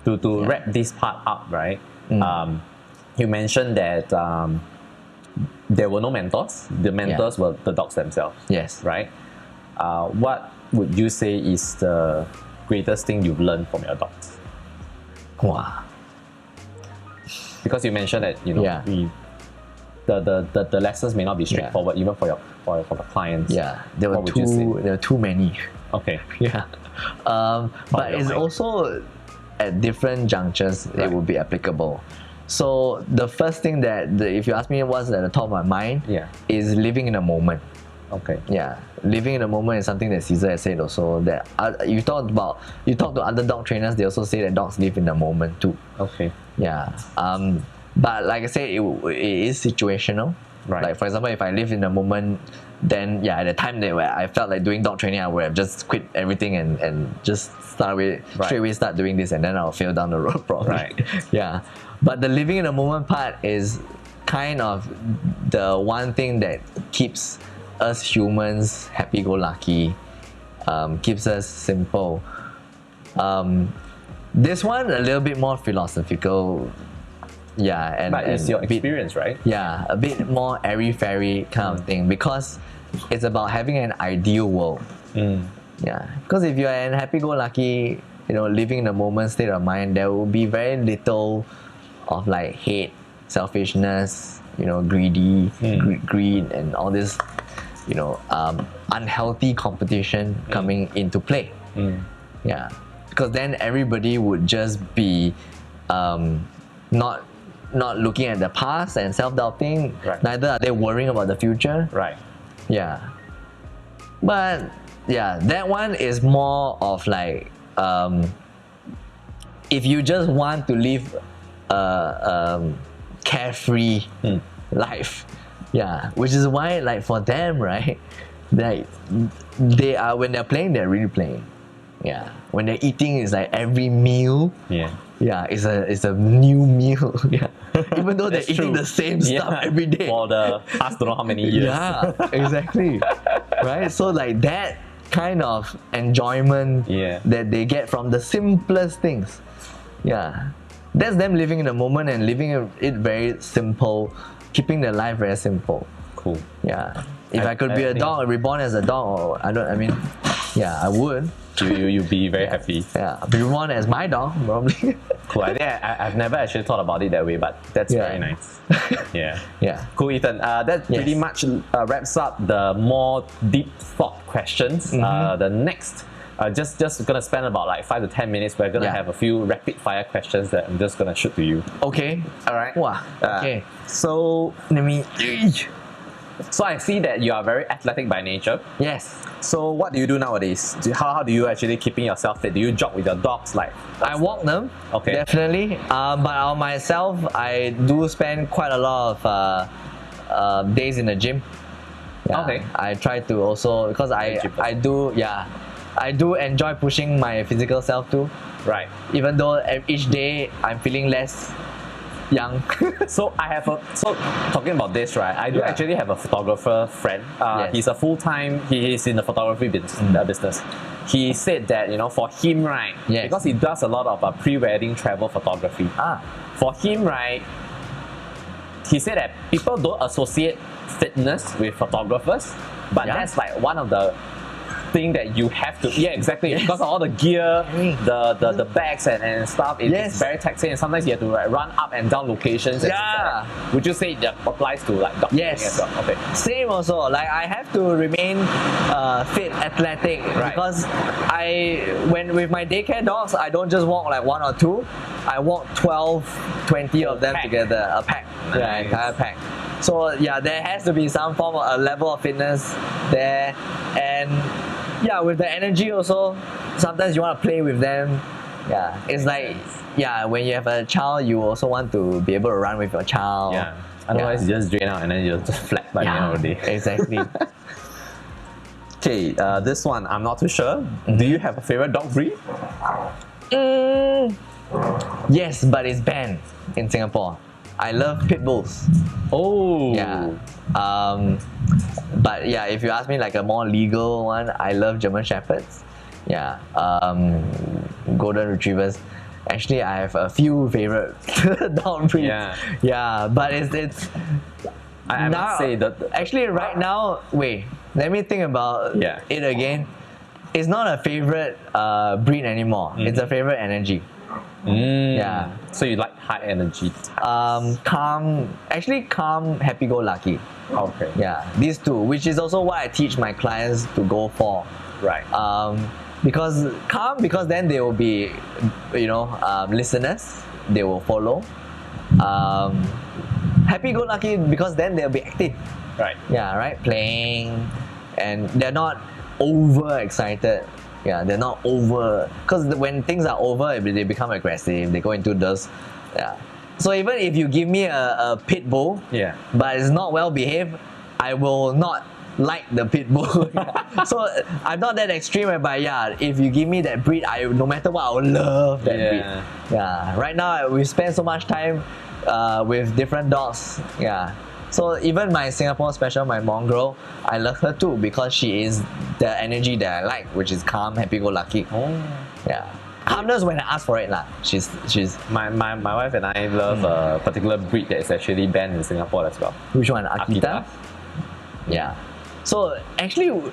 To wrap this part up, right? You mentioned that there were no mentors. The mentors were the dogs themselves. Yes. Right? What would you say is the greatest thing you've learned from your dogs? Wow. Because you mentioned that the lessons may not be straightforward even for the clients. Yeah. There were too many. Okay. Yeah. But it's also at different junctures it will be applicable. So the first thing if you ask me what's at the top of my mind, is living in the moment. Okay. Yeah, living in the moment is something that Cesar has said also, that you talk to other dog trainers, they also say that dogs live in the moment too. Okay. Yeah. But like I said, it is situational. Right. Like for example, if I live in the moment, then at the time where I felt like doing dog training, I would have just quit everything and just straight away start doing this, and then I'll fail down the road probably. Right. Yeah. But the living in the moment part is kind of the one thing that keeps us humans happy-go-lucky, keeps us simple. This one a little bit more philosophical. Yeah, but it's your experience, right? Yeah, a bit more airy-fairy kind of thing, because it's about having an ideal world. Yeah, because if you're an happy-go-lucky, living in the moment state of mind, there will be very little of like hate, selfishness, greedy, greed, and all this, unhealthy competition coming into play. Yeah, because then everybody would just be not looking at the past and self-doubting. Right. Neither are they worrying about the future. Right. Yeah, but yeah, that one is more of like if you just want to live a carefree life. Yeah, which is why, like, for them, right, like, they are, when they're playing, they're really playing. Yeah, when they're eating, it's like every meal. Yeah, it's a new meal. Yeah, even though they're That's eating true. the same stuff every day. For the past don't know how many years. Yeah, exactly. Right? So like that kind of enjoyment that they get from the simplest things. Yeah. That's them living in the moment and living it very simple, keeping their life very simple. Cool. Yeah. If I could be a dog, reborn as a dog, I would. You'd be very happy. Yeah, be reborn as my dog, probably. Cool. I think I've never actually thought about it that way, but that's very nice. Yeah. Yeah. Cool, Ethan. That pretty much wraps up the more deep thought questions. The next, just gonna spend about like 5 to 10 minutes. We're gonna have a few rapid fire questions that I'm just gonna shoot to you. Okay. All right. Wow. Okay. So Let me. So I see that you are very athletic by nature. Yes. So what do you do nowadays? How do you actually keeping yourself fit? Do you jog with your dogs? Like, I walk them. Okay. Definitely. But on myself, I do spend quite a lot of days in the gym. Yeah, Okay. I try to also, because I do enjoy pushing my physical self too. Right. Even though each day I'm feeling less young. So talking about this, right? I do actually have a photographer friend. He's a full-time. He's in the photography business. He said that for him, right? Yes. Because he does a lot of pre-wedding travel photography. For him, right? He said that people don't associate fitness with photographers, but that's like one of the thing that you have to exactly because of all the gear, the bags and stuff. It's very taxing, and sometimes you have to run up and down locations. Would you say that applies to like dog as well? Okay. Same also. Like I have to remain fit, athletic, because when with my daycare dogs, I don't just walk like 1 or 2. I walk 12, 20 of them together, a pack. Nice. Yeah, entire pack. So there has to be some form of a level of fitness there, and with the energy also, sometimes you want to play with them. Yeah, it's like when you have a child, you also want to be able to run with your child. Otherwise, you just drain out and then you're just flat by the end of the day. Exactly. Okay, this one I'm not too sure. Do you have a favorite dog breed? Yes, but it's banned in Singapore. I love pit bulls. Oh. Yeah. But if you ask me like a more legal one, I love German Shepherds. Yeah. Golden Retrievers. Actually, I have a few favorite dog breeds. Yeah. But it's. I must say that actually right now, wait. Let me think about it again. It's not a favorite breed anymore. It's a favorite energy. Yeah. So you like high energy types? Calm, happy-go-lucky. Okay. Yeah, these two, which is also what I teach my clients to go for. Right. Because calm, because then they will be, listeners. They will follow. Happy-go-lucky, because then they'll be active. Right. Yeah, right. Playing, and they're not over-excited. Yeah, they're not over, because when things are over, they become aggressive. They go into those. Yeah. So even if you give me a pit bull, but it's not well behaved, I will not like the pit bull. So I'm not that extreme, but if you give me that breed, no matter what, I will love that breed. Yeah. Right now we spend so much time with different dogs. Yeah. So even my Singapore special, my mongrel, I love her too, because she is the energy that I like, which is calm, happy-go-lucky. Yeah. Calmness when I ask for it lah. She's. My wife and I love a particular breed that is actually banned in Singapore as well. Which one? Akita? Yeah. So actually,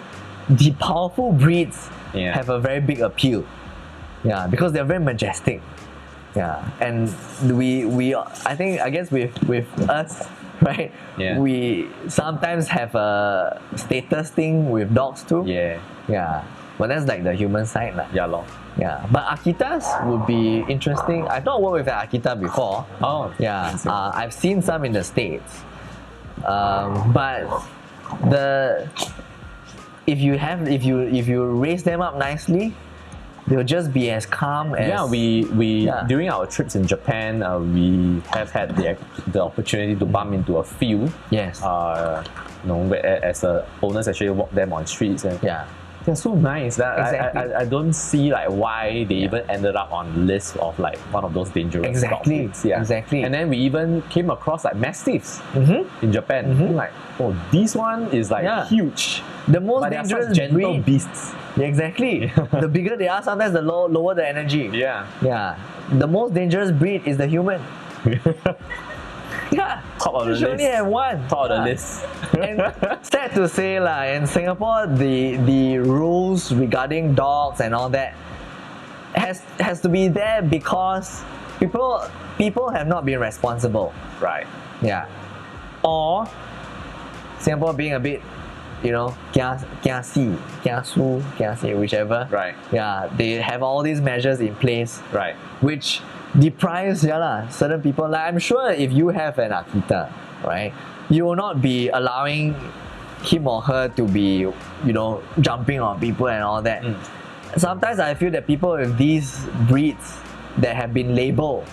the powerful breeds have a very big appeal. Yeah, because they're very majestic. Yeah, and I guess with us, right? Yeah. We sometimes have a status thing with dogs too. Yeah. Yeah. But that's like the human side. Yeah, lor. Yeah. But Akitas would be interesting. I've not worked with an Akita before. Oh. Yeah. I've seen some in the States. But if you raise them up nicely, they'll just be as calm as Yeah, we during our trips in Japan, we have had the opportunity to bump into a few. Yes. As owners actually walk them on streets, and Yeah. they're so nice that Exactly. I don't see like why they even ended up on lists of like one of those dangerous Exactly. dog breeds. Yeah. Exactly. And then we even came across like mastiffs in Japan. Like, oh, this one is like Yeah. huge. The most But they are such dangerous gentle breed. beasts. Yeah, exactly. The bigger they are, sometimes the lower the energy. Yeah. Yeah. The most dangerous breed is the human. Yeah. Top of the You should only list. have one. Top of the Yeah. list. And sad to say, in Singapore, the rules regarding dogs and all that has to be there because people have not been responsible. Right. Yeah. Or Singapore being a bit, kiasi, whichever. Right. Yeah, they have all these measures in place, Right. which deprives certain people. Like, I'm sure if you have an Akita, right, you will not be allowing him or her to be, jumping on people and all that. Sometimes I feel that people with these breeds that have been labeled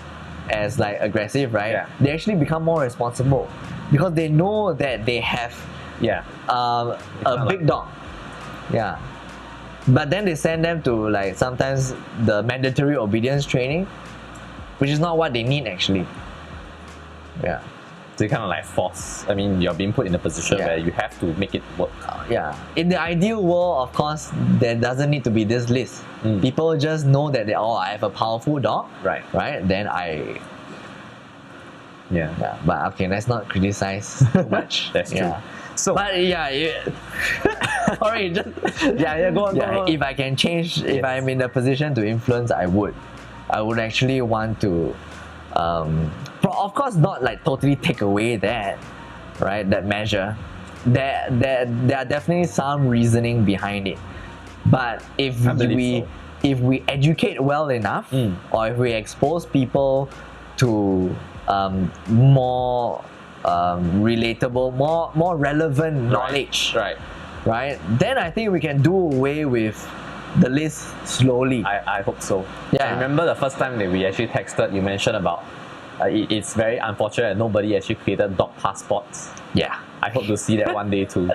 as like aggressive, right, Yeah. they actually become more responsible because they know that they have Yeah. a kinda big like- dog. Yeah. But then they send them to like sometimes the mandatory obedience training, which is not what they need actually. Yeah. They kind of like force. I mean, you're being put in a position Yeah. where you have to make it work. Yeah. In the ideal world, of course, there doesn't need to be this list. People just know that I have a powerful dog. Right. Right? Then Yeah. yeah. But okay, let's not criticize too much. That's true. Yeah. So, But sorry, just go on. if I can change, if Yes. I'm in a position to influence, I would actually want to, of course, not like totally take away that, right? That measure. There are definitely some reasoning behind it, but if I believe we so. if we educate well enough, or if we expose people to more relatable, more relevant knowledge, Right. then I think we can do away with the list slowly. I hope so. Yeah. I remember the first time that we actually texted, you mentioned about it's very unfortunate that nobody actually created dog passports. Yeah. I hope to see that one day too.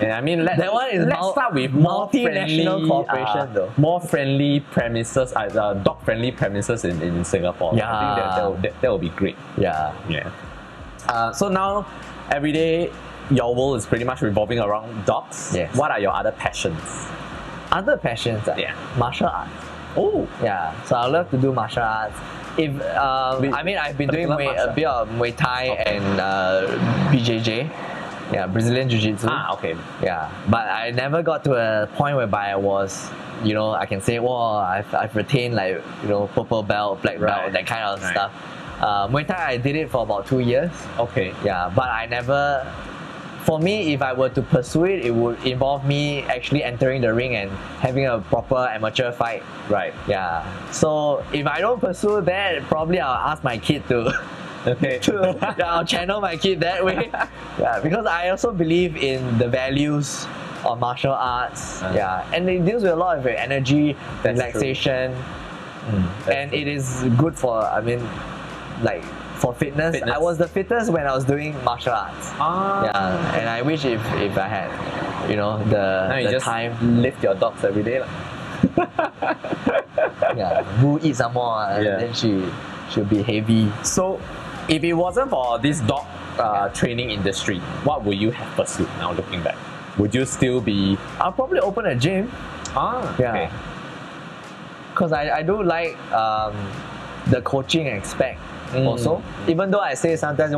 And I mean, That one is let's start with more multinational friendly, cooperation though. more friendly premises, dog-friendly premises in Singapore. Yeah. I think that will be great. Yeah. Yeah. So now, every day, your world is pretty much revolving around dogs. Yes. What are your other passions? Other passions, Yeah. martial arts. Oh, Yeah, so I love to do martial arts. If I've been doing particular a bit of Muay Thai and BJJ, yeah, Brazilian Jiu Jitsu. okay. Yeah, but I never got to a point whereby I was, I can say, I've retained like, purple belt, black belt, Right. that kind of Right. stuff. Muay Thai, I did it for about 2 years. Okay. Yeah, but I never. For me, if I were to pursue it, it would involve me actually entering the ring and having a proper amateur fight. Right. Yeah. So if I don't pursue that, probably I'll ask my kid to. Okay. I'll channel my kid that way. Yeah, because I also believe in the values of martial arts. Yeah, and it deals with a lot of your energy, That's relaxation, and it is good for. For fitness. Fitness. I was the fittest when I was doing martial arts. Yeah, and I wish if I had, Now you the just time. lift your dogs every day. Yeah, Boo eat some more, Yeah. then she'll be heavy. So, if it wasn't for this dog training industry, what would you have pursued now looking back? Would you still be... I'll probably open a gym. Yeah. Yeah. Because I do like the coaching aspect also. Even though I say sometimes,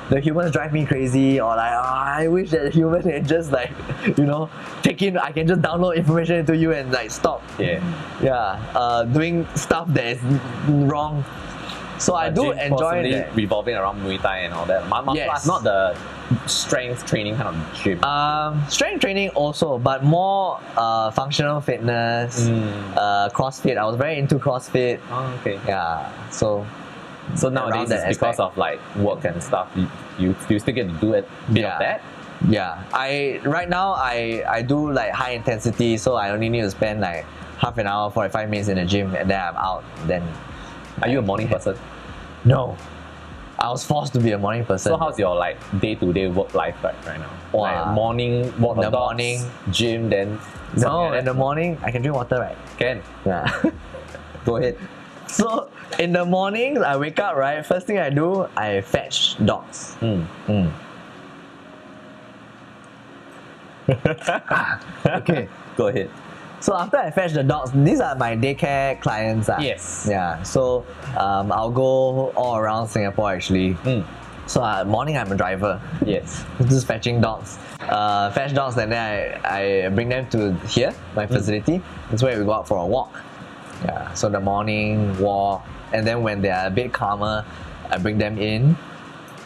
the humans drive me crazy, or like, I wish that the human can just like, I can just download information into you and like stop. Yeah. Yeah. Doing stuff that is wrong. So I do gym enjoy personally that. revolving around Muay Thai and all that. Martial Yes. arts, not the strength training kind of gym. Strength training also, but more functional fitness, CrossFit. I was very into CrossFit. Oh, okay. Yeah, so So nowadays that it's because aspect. of like work and stuff. You still get to do a bit of that. Yeah, right now I do like high intensity, so I only need to spend like half an hour, 45 minutes in the gym, and then I'm out. Then Are you a morning person? no, I was forced to be a morning person. So how's your like day-to-day work life right now? Wow. Like morning, walk In the the dogs, morning. gym, then No, something like in the that? morning I can drink water, right? Can. Yeah. Go ahead. So in the morning I wake up, right? First thing I do, I fetch dogs. Okay. Go ahead. So after I fetch the dogs, these are my daycare clients. Yes. Yeah. So I'll go all around Singapore actually. So morning I'm a driver. Yes. Just fetching dogs. Fetch dogs and then I bring them to here, my facility. That's where we go out for a walk. Yeah. So the morning walk, and then when they are a bit calmer, I bring them in.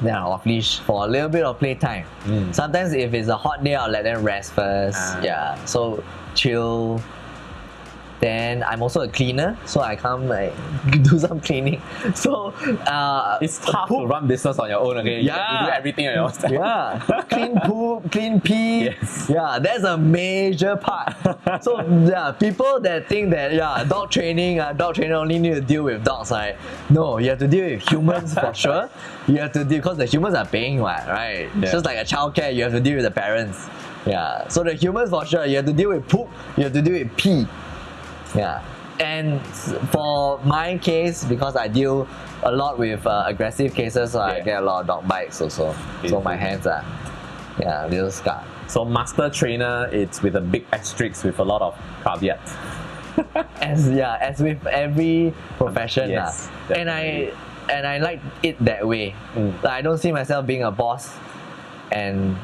Then I'll off leash for a little bit of playtime. Sometimes if it's a hot day, I'll let them rest first. Yeah. So chill. Then I'm also a cleaner, so I come like do some cleaning. So It's tough to run business on your own, okay? You have to do everything on yourself. Yeah, clean poop, clean pee. Yes. Yeah, that's a major part. So yeah, people that think that dog training only need to deal with dogs, right? No, you have to deal with humans for sure. You have to deal because the humans are paying, right? It's just like a childcare, you have to deal with the parents. Yeah, so the humans for sure, you have to deal with poop, you have to deal with pee. Yeah, and for my case, because I deal a lot with aggressive cases, so I get a lot of dog bites also. So my hands are, a little scarred. So master trainer, it's with a big asterisk with a lot of caveats. As with every profession, Yes, and I like it that way. Like, I don't see myself being a boss, and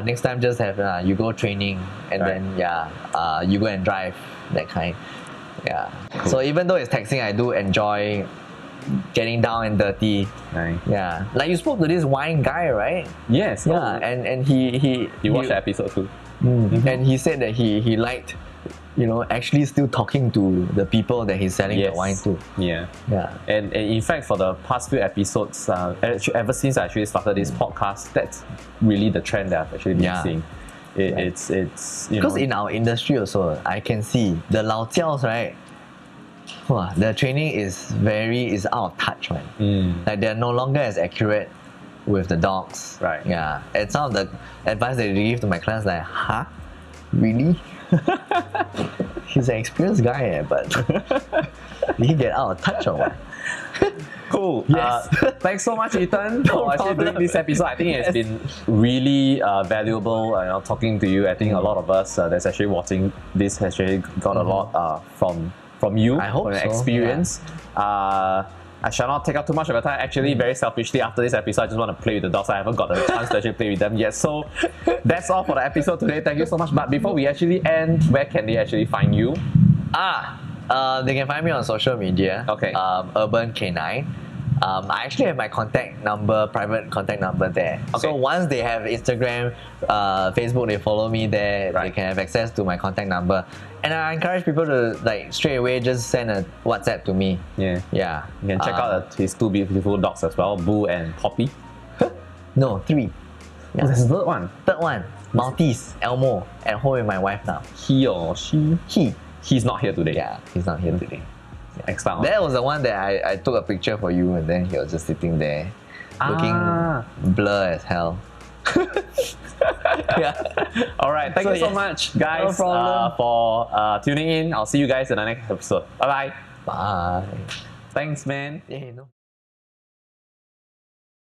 next time just have you go training and then you go and drive, that kind. Yeah. Cool. So even though it's taxing, I do enjoy getting down and dirty. Nice. Yeah. Like you spoke to this wine guy, right? Yes. Yeah. And he You watched the episode too. and he said that he liked, actually still talking to the people that he's selling the wine to. Yeah. Yeah. And in fact, for the past few episodes, ever since I actually started this podcast, that's really the trend that I've actually been seeing. It's Because in our industry also, I can see the lao jiaos, right? Wow, the training is out of touch, man. Like they're no longer as accurate with the dogs. Right. Yeah. And some of the advice that they give to my clients, like, huh? Really? He's an experienced guy, but did he get out of touch or what? Cool. Yes. Thanks so much, Ethan, for actually doing this episode. I think it's been really valuable. Talking to you. I think a lot of us that's actually watching this has actually got a lot from you, I hope from your so, experience. I shall not take up too much of your time. Actually, very selfishly, after this episode, I just want to play with the dogs. I haven't got the chance to actually play with them yet. So that's all for the episode today. Thank you so much. But before we actually end, where can they actually find you? They can find me on social media. Okay. Urban K9. I actually have my private contact number there. Okay. So once they have Instagram, Facebook, they follow me there, they can have access to my contact number. And I encourage people to straight away just send a WhatsApp to me. Yeah. Yeah. You can check out his two beautiful dogs as well, Boo and Poppy. No, 3. Oh, there's a third one. Third one, Maltese, Elmo, at home with my wife now. He or she? He's not here today. Yeah, he's not here today. Excellent. That was the one that I took a picture for you, and then he was just sitting there looking blur as hell. All right. Thank you so much, guys, for tuning in. I'll see you guys in the next episode. Bye-bye. Bye. Thanks, man. Yeah, no.